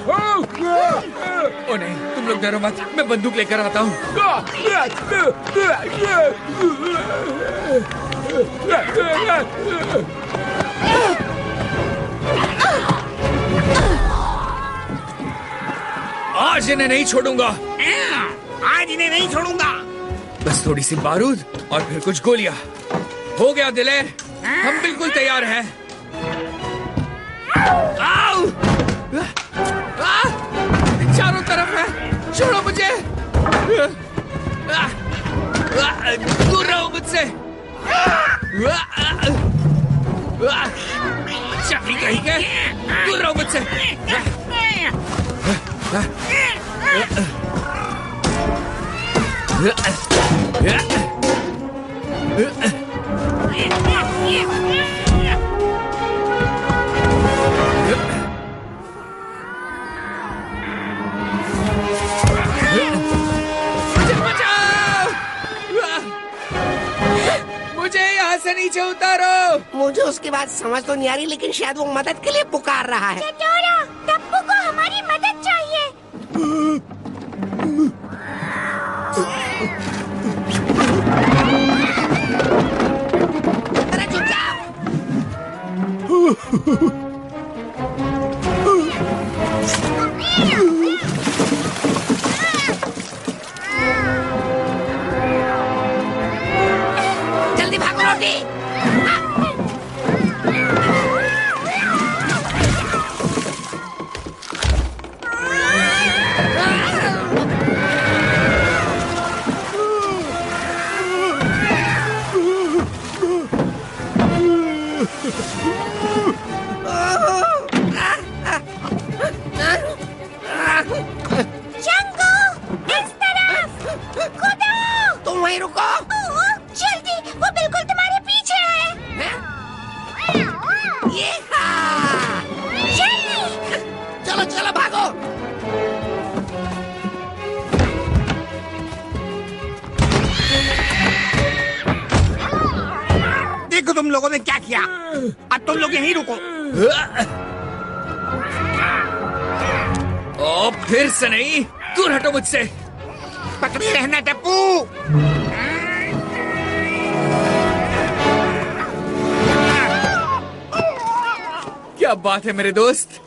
ओ नहीं, तुम लोग डरो मत, मैं बंदूक लेकर आता हूँ। आज इन्हें नहीं छोड़ूंगा। आज इन्हें नहीं छोड़ूंगा। बस थोड़ी सी बारूद और फिर कुछ गोलियां। हो गया दिलेर, हम बिल्कुल तैयार हैं। आओ! चारों तरफ है, छोड़ो मुझे। दूर रहो मुझसे। चाबी कहीं के, दूर रहो मुझसे। मुझे यहाँ से नीचे उतारो। मुझे उसकी बात समझ तो नहीं आ रही, लेकिन शायद वो मदद के लिए पुकार रहा है। चटोरा, टप्पू को हमारी मदद चाहिए। अरे चुप जाओ। जल्दी भागो रोटी। जंगू, इस तरफ कूदो। तुम वहीं रुको। जल्दी, वो बिल्कुल तुम्हारे पीछे है। ये हाँ। जल्दी। चलो चलो भागो। देखो तुम लोगों ने क्या किया। अब तुम लोग यहीं रुको। ओ फिर से नहीं, दूर हटो मुझसे। पकड़े रहना टप्पू। क्या बात है मेरे दोस्त।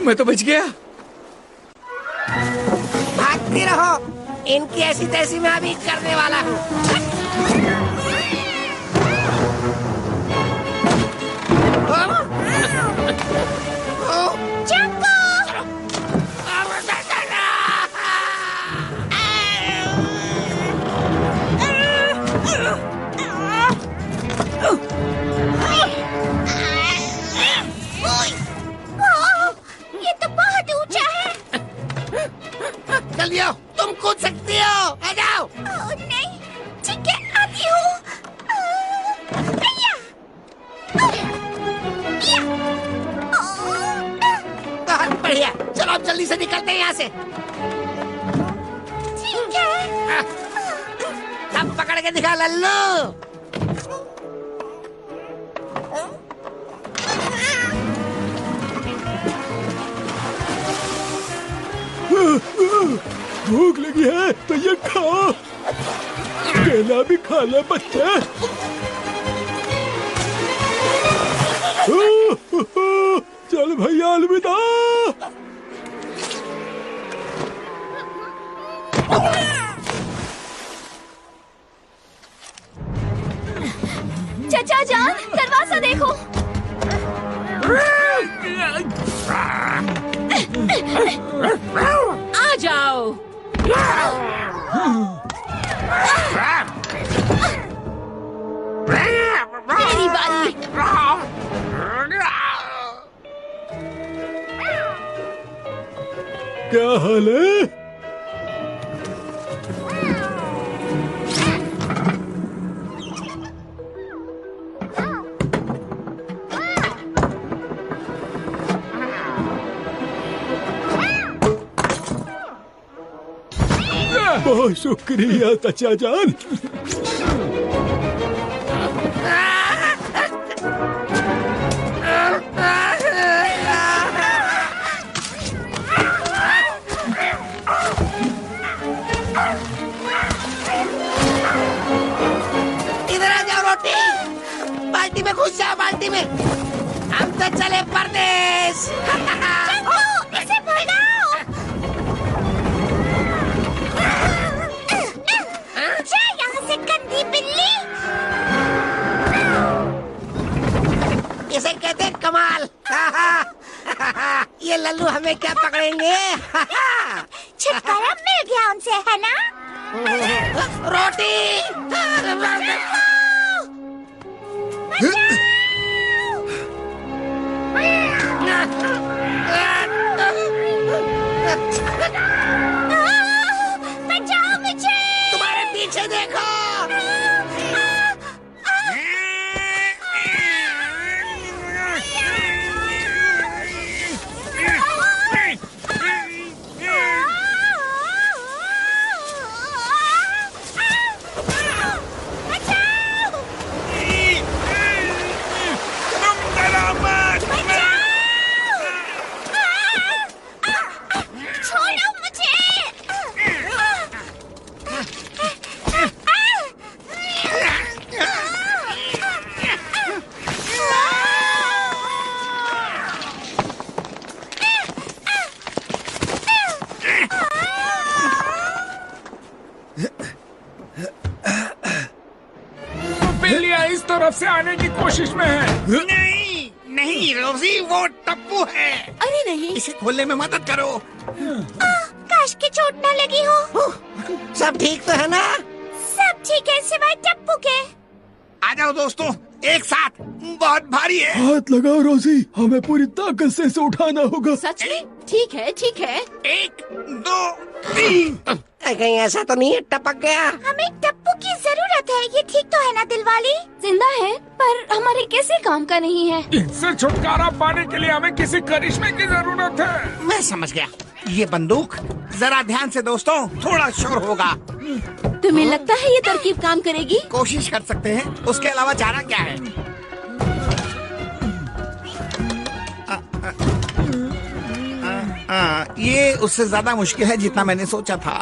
मैं तो बच गया। भागती रहो, इनकी ऐसी तैसी मैं अभी करने वाला हूँ। ये तो बहुत ऊंचा है। जल्दी आओ, तुम कूद सकती हो। आ जाओ। नहीं, ठीक है, आती हूँ। बहुत बढ़िया, चलो अब जल्दी से निकलते हैं यहाँ से। ठीक है। अब पकड़ के दिखा लल्लू। भूख लगी है तो ये खा। केला भी खा ले बच्चे। चल भैया, अलविदा। चचा जान, दरवाजा देखो। आ जाओ। बारी। क्या हाल है? बहुत शुक्रिया चाचा जान। इधर आ जाओ रोटी, बाल्टी में घुस जाओ, बाल्टी में। हम तो चले परदेश। इसे भगाओ। जा यहाँ से गंदी बिल्ली। इसे कहते हैं कमाल। ये लल्लू हमें क्या पकड़ेंगे? छुटकारा मिल गया उनसे, है ना? रोटी। बचाओ मुझे। तुम्हारे पीछे देखो। छोड़ो मुझे। बिल्लियाँ इस तरफ से आने की कोशिश में है। नहीं नहीं रोजी, वो टप्पू है। अरे नहीं, इसे खोलने में मदद करो। काश की चोट न लगी हो। सब ठीक तो है ना? सब ठीक है सिवाय टप्पू के। आ जाओ दोस्तों, एक साथ। बहुत भारी है। हाथ लगाओ रोजी, हमें पूरी ताकत से इसे उठाना होगा। सच में? ठीक है ठीक है। 1 2 3। कहीं ऐसा तो नहीं है टपक गया? हमें टप्पू की जरूरत है। ये ठीक तो है ना दिलवाली? जिंदा है पर हमारे किसी काम का नहीं है। इनसे छुटकारा पाने के लिए हमें किसी करिश्मे की जरूरत है। मैं समझ गया। ये बंदूक, जरा ध्यान से दोस्तों, थोड़ा शोर होगा। तुम्हें लगता है ये तरकीब काम करेगी? कोशिश कर सकते हैं, उसके अलावा चारा क्या है? ये उससे ज्यादा मुश्किल है जितना मैंने सोचा था।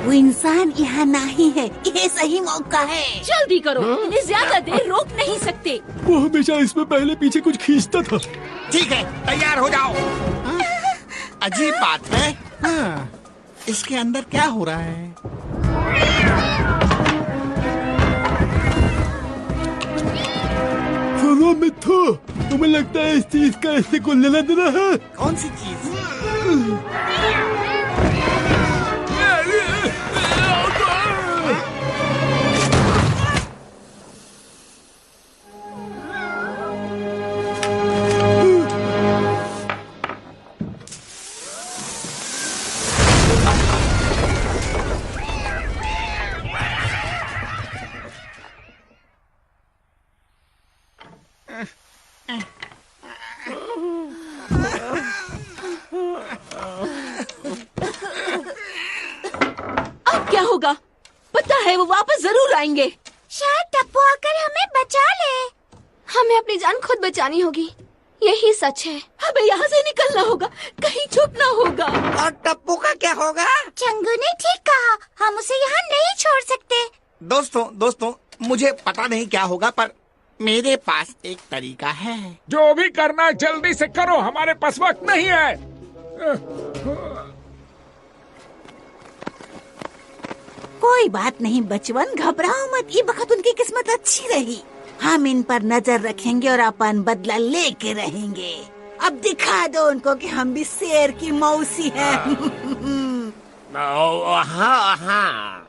वो इंसान यहाँ नहीं है, ये सही मौका है। जल्दी करो, इन्हें ज्यादा देर रोक नहीं सकते। वो हमेशा इसमें पहले पीछे कुछ खींचता था। ठीक है, तैयार हो जाओ। अजीब बात है। इसके अंदर क्या हो रहा है? सुनो मिट्ठू, तुम्हें लगता है इस चीज का इससे कोई लेना देना है? कौन सी चीज? अब क्या होगा? पता है वो वापस जरूर आएंगे। शायद टप्पू आकर हमें बचा ले। हमें अपनी जान खुद बचानी होगी, यही सच है। हमें यहाँ से निकलना होगा, कहीं छुपना होगा। और टप्पू का क्या होगा? चंगू ने ठीक कहा, हम उसे यहाँ नहीं छोड़ सकते। दोस्तों, मुझे पता नहीं क्या होगा, पर मेरे पास एक तरीका है। जो भी करना है जल्दी से करो, हमारे पास वक्त नहीं है। कोई बात नहीं बचवन, घबराओ मत। ये वक्त उनकी किस्मत अच्छी रही। हम इन पर नजर रखेंगे और अपन बदला लेके रहेंगे। अब दिखा दो उनको कि हम भी शेर की मौसी हैं। हाँ हाँ,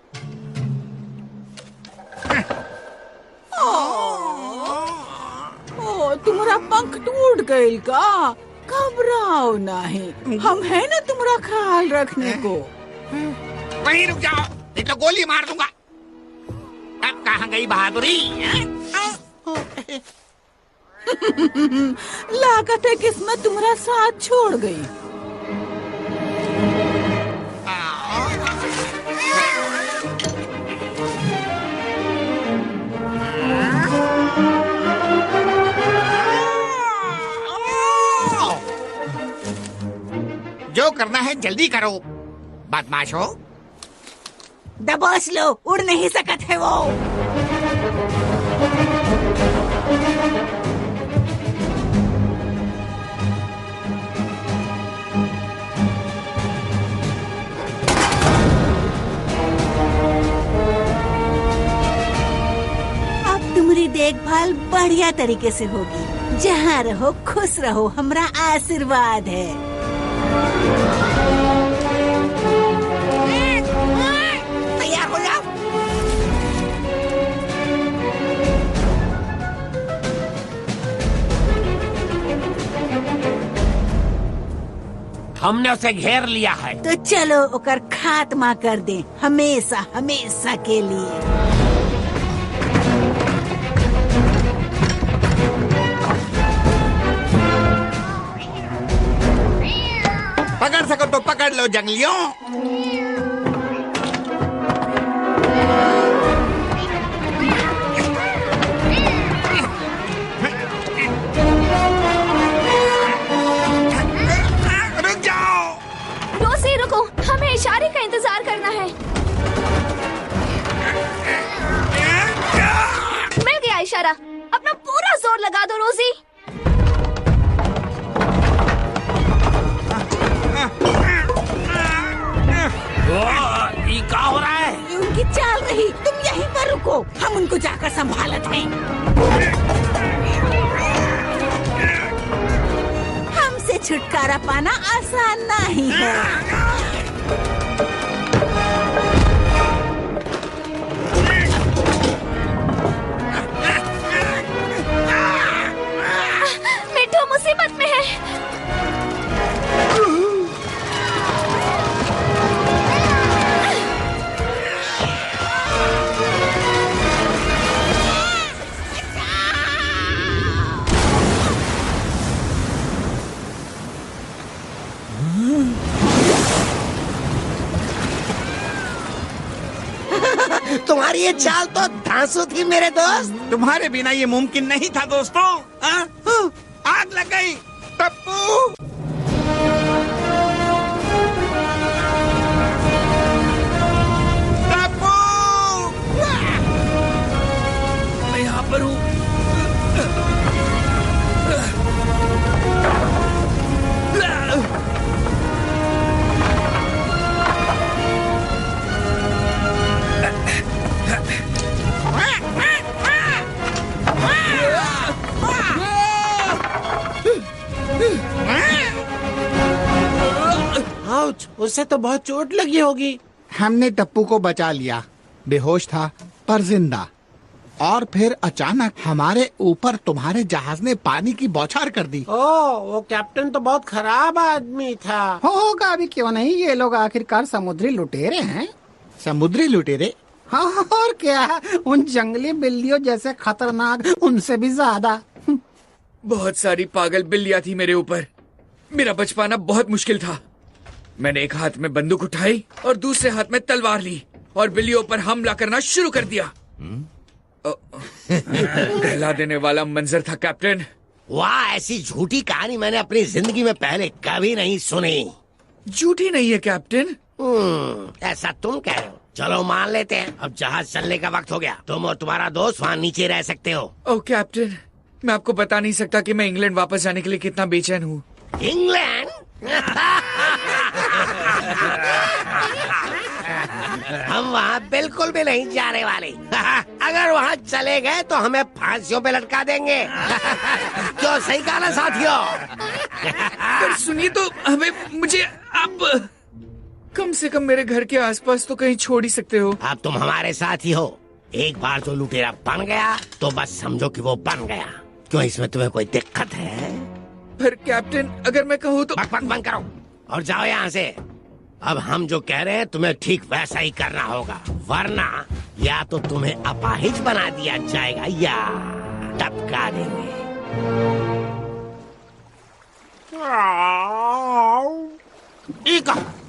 ओ तुम्हारा पंख टूट गई का? घबराओ नहीं, हम है ना तुम्हारा ख्याल रखने को। वहीं रुक जाओ, नहीं तो गोली मार दूंगा। अब कहाँ गई बहादुरी? लागत है किस्मत तुम्हारा साथ छोड़ गई। जो करना है जल्दी करो, बदमाशो। दबोच लो, उड़ नहीं सकत है वो। अब तुम्हारी देखभाल बढ़िया तरीके से होगी। जहाँ रहो खुश रहो, हमारा आशीर्वाद है। तैयार हो जाओ। हमने उसे घेर लिया है। तो चलो ओकर खात्मा कर दे, हमेशा हमेशा के लिए। पकड़ सको तो पकड़ लो जंगलियों। रुक जाओ। रोसी रुको, हमें इशारे का इंतजार करना है। मिल गया इशारा, अपना पूरा जोर लगा दो रोजी। ये क्या हो रहा है? ये उनकी चाल रही, तुम यहीं पर रुको, हम उनको जाकर संभालत हैं। हमसे छुटकारा पाना आसान नहीं है। मिठू मुसीबत में है। तुम्हारी ये चाल तो धांसू थी मेरे दोस्त। तुम्हारे बिना ये मुमकिन नहीं था दोस्तों। आग लग गई। टप्पू, टप्पू, मैं यहाँ पर हूँ। उससे तो बहुत चोट लगी होगी। हमने टप्पू को बचा लिया, बेहोश था पर जिंदा। और फिर अचानक हमारे ऊपर तुम्हारे जहाज ने पानी की बौछार कर दी। वो कैप्टन तो बहुत खराब आदमी था। होगा भी क्यों नहीं, ये लोग आखिरकार समुद्री लुटेरे हैं। समुद्री लुटेरे? हाँ, और क्या, उन जंगली बिल्लियों जैसे खतरनाक, उनसे भी ज्यादा। बहुत सारी पागल बिल्लियां थी मेरे ऊपर। मेरा बच पाना बहुत मुश्किल था। मैंने एक हाथ में बंदूक उठाई और दूसरे हाथ में तलवार ली और बिल्लियों पर हमला करना शुरू कर दिया। दहला देने वाला मंजर था कैप्टन। वाह, ऐसी झूठी कहानी मैंने अपनी जिंदगी में पहले कभी नहीं सुनी। झूठी नहीं है कैप्टन। ऐसा तुम कह रहे हो। चलो मान लेते हैं, अब जहाज चलने का वक्त हो गया। तुम और तुम्हारा दोस्त वहाँ नीचे रह सकते हो। ओह कैप्टन, मैं आपको बता नहीं सकता कि मैं इंग्लैंड वापस जाने के लिए कितना बेचैन हूँ। इंग्लैंड? हम वहाँ बिल्कुल भी नहीं जाने वाले। अगर वहाँ चले गए तो हमें फांसियों पे लटका देंगे। क्यों, सही कहा ना साथियों? पर सुनिए तो, हमें मुझे आप कम से कम मेरे घर के आसपास तो कहीं छोड़ ही सकते हो। अब तुम हमारे साथ ही हो, एक बार जो लुटेरा बन गया तो बस समझो कि वो बन गया। क्यों, इसमें तुम्हें कोई दिक्कत है? पर कैप्टन, अगर मैं कहूँ तो। बकबक बंद करो और जाओ यहाँ से। अब हम जो कह रहे हैं तुम्हें ठीक वैसा ही करना होगा, वरना या तो तुम्हें अपाहिज बना दिया जाएगा या टपका देंगे।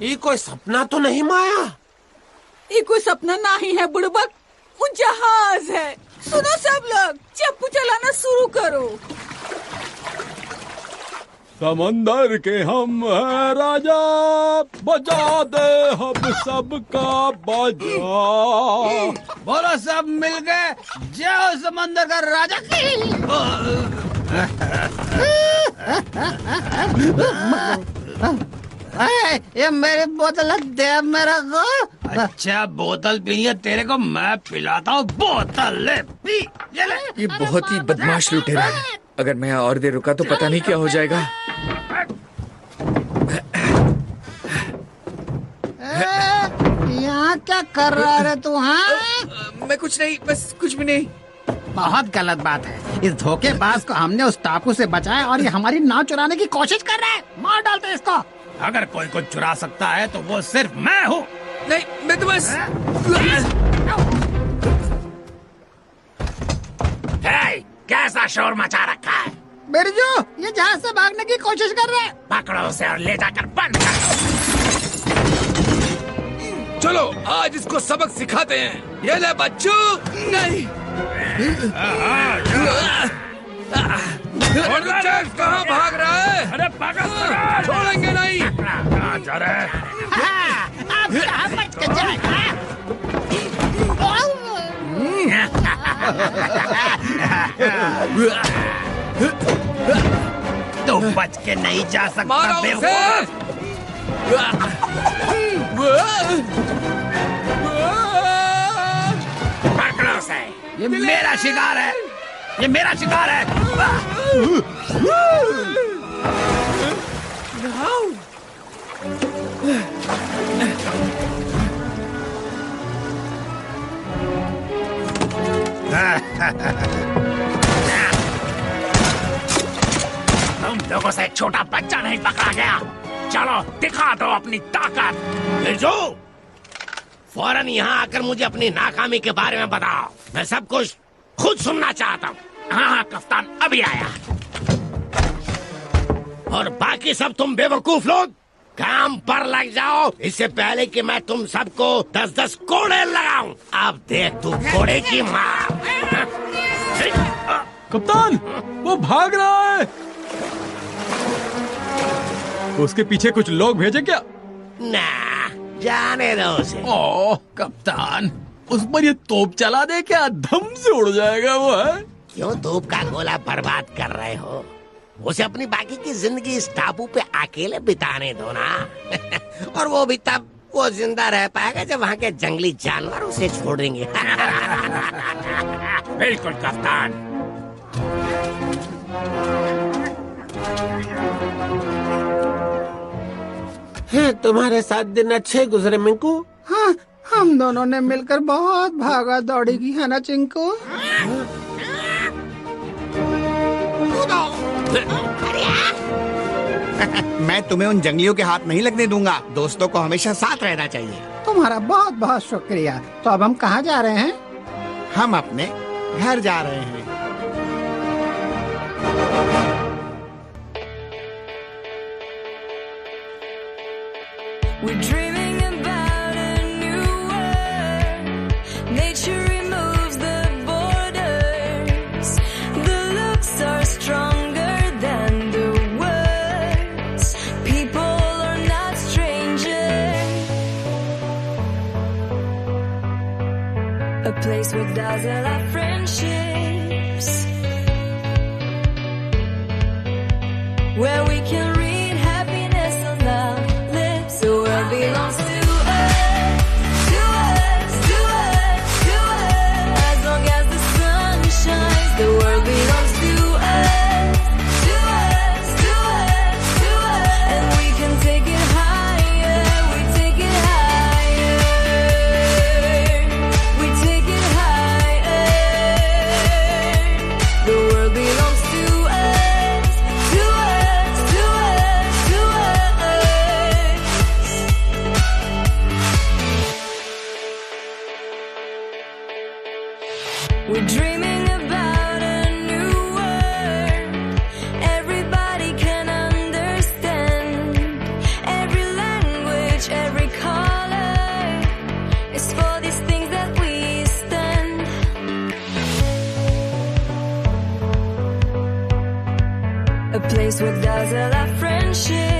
ये कोई सपना तो नहीं माया? ये कोई सपना नहीं है बुड़बक, वो जहाज है। सुनो सब लोग, चप्पू चलाना शुरू करो। समंदर के हम है राजा, बजा दे हम सबका बाजा। बोलो सब मिल गए, जय समंदर का राजा की। ये मेरी बोतल दे मेरा को। अच्छा बोतल पी है तेरे को, मैं पिलाता हूँ। बोतल ले पी, ये ले। ये बहुत ही बदमाश लुटेरा है। अगर मैं यहाँ और देर रुका तो पता नहीं क्या हो जाएगा। यहाँ क्या कर रहा है तू? हाँ, मैं कुछ नहीं, बस कुछ भी नहीं। बहुत गलत बात है। इस धोखेबाज को हमने उस टापू से बचाया और ये हमारी नाव चुराने की कोशिश कर रहा है। मार डालते इसको। अगर कोई को चुरा सकता है तो वो सिर्फ मैं हूँ। नहीं, मैं तो बस। कैसा शोर मचा रखा है? बिरजू, ये जहाज से भागने की कोशिश कर रहा है। पकड़ो उसे और ले जाकर बंद कर दो। चलो आज इसको सबक सिखाते हैं। ये ले बच्चों। नहीं। कहाँ भाग रहा है? अरे पागल, छोड़ेंगे नहीं। कहाँ जा रहा है? अब कहाँ बच के जाएगा? तो बच के नहीं जा सकता मारो उसे। बेवकूफ। पकड़ो उसे। ये मेरा शिकार है, ये मेरा शिकार है। तुम लोगों से छोटा बच्चा नहीं पकड़ा गया। चलो दिखा दो अपनी ताकत। बिरजू, फौरन यहाँ आकर मुझे अपनी नाकामी के बारे में बताओ। मैं सब कुछ खुद सुनना चाहता हूँ। हाँ कप्तान अभी आया। और बाकी सब तुम बेवकूफ लोग काम पर लग जाओ, इससे पहले कि मैं तुम सबको 10-10 कोड़े लगाऊं। अब देख तू कोड़े की मार। कप्तान, वो भाग रहा है। उसके पीछे कुछ लोग भेजे क्या? ना, जाने दो उसे। ओह कप्तान, उस पर ये तोप चला दे क्या? धम से उड़ जाएगा वो। है क्यों तोप का गोला बर्बाद कर रहे हो? उसे अपनी बाकी की जिंदगी इस टापू पे अकेले बिताने दो ना। और वो भी तब वो जिंदा रह पाएगा जब वहाँ के जंगली जानवर उसे छोड़ेंगे। बिल्कुल कप्तान। तुम्हारे साथ दिन अच्छे गुजरे मिंकू? हाँ, हम दोनों ने मिलकर बहुत भागा दौड़ी की है ना चिंकू? मैं तुम्हें उन जंगलियों के हाथ नहीं लगने दूंगा। दोस्तों को हमेशा साथ रहना चाहिए। तुम्हारा बहुत बहुत शुक्रिया। तो अब हम कहाँ जा रहे हैं? हम अपने घर जा रहे हैं। We're dreaming about a new world. Nature removes the borders. The looks are stronger than the words. People are not strangers. A place where dazzle our friendships. Where we can read happiness aloud. The world belongs to us, to us, to us, to us. As long as the sun shines, the world belongs to us, to us, to us, to us. And we can take it higher, we take it higher, we take it higher. a place where dazzle our friendship.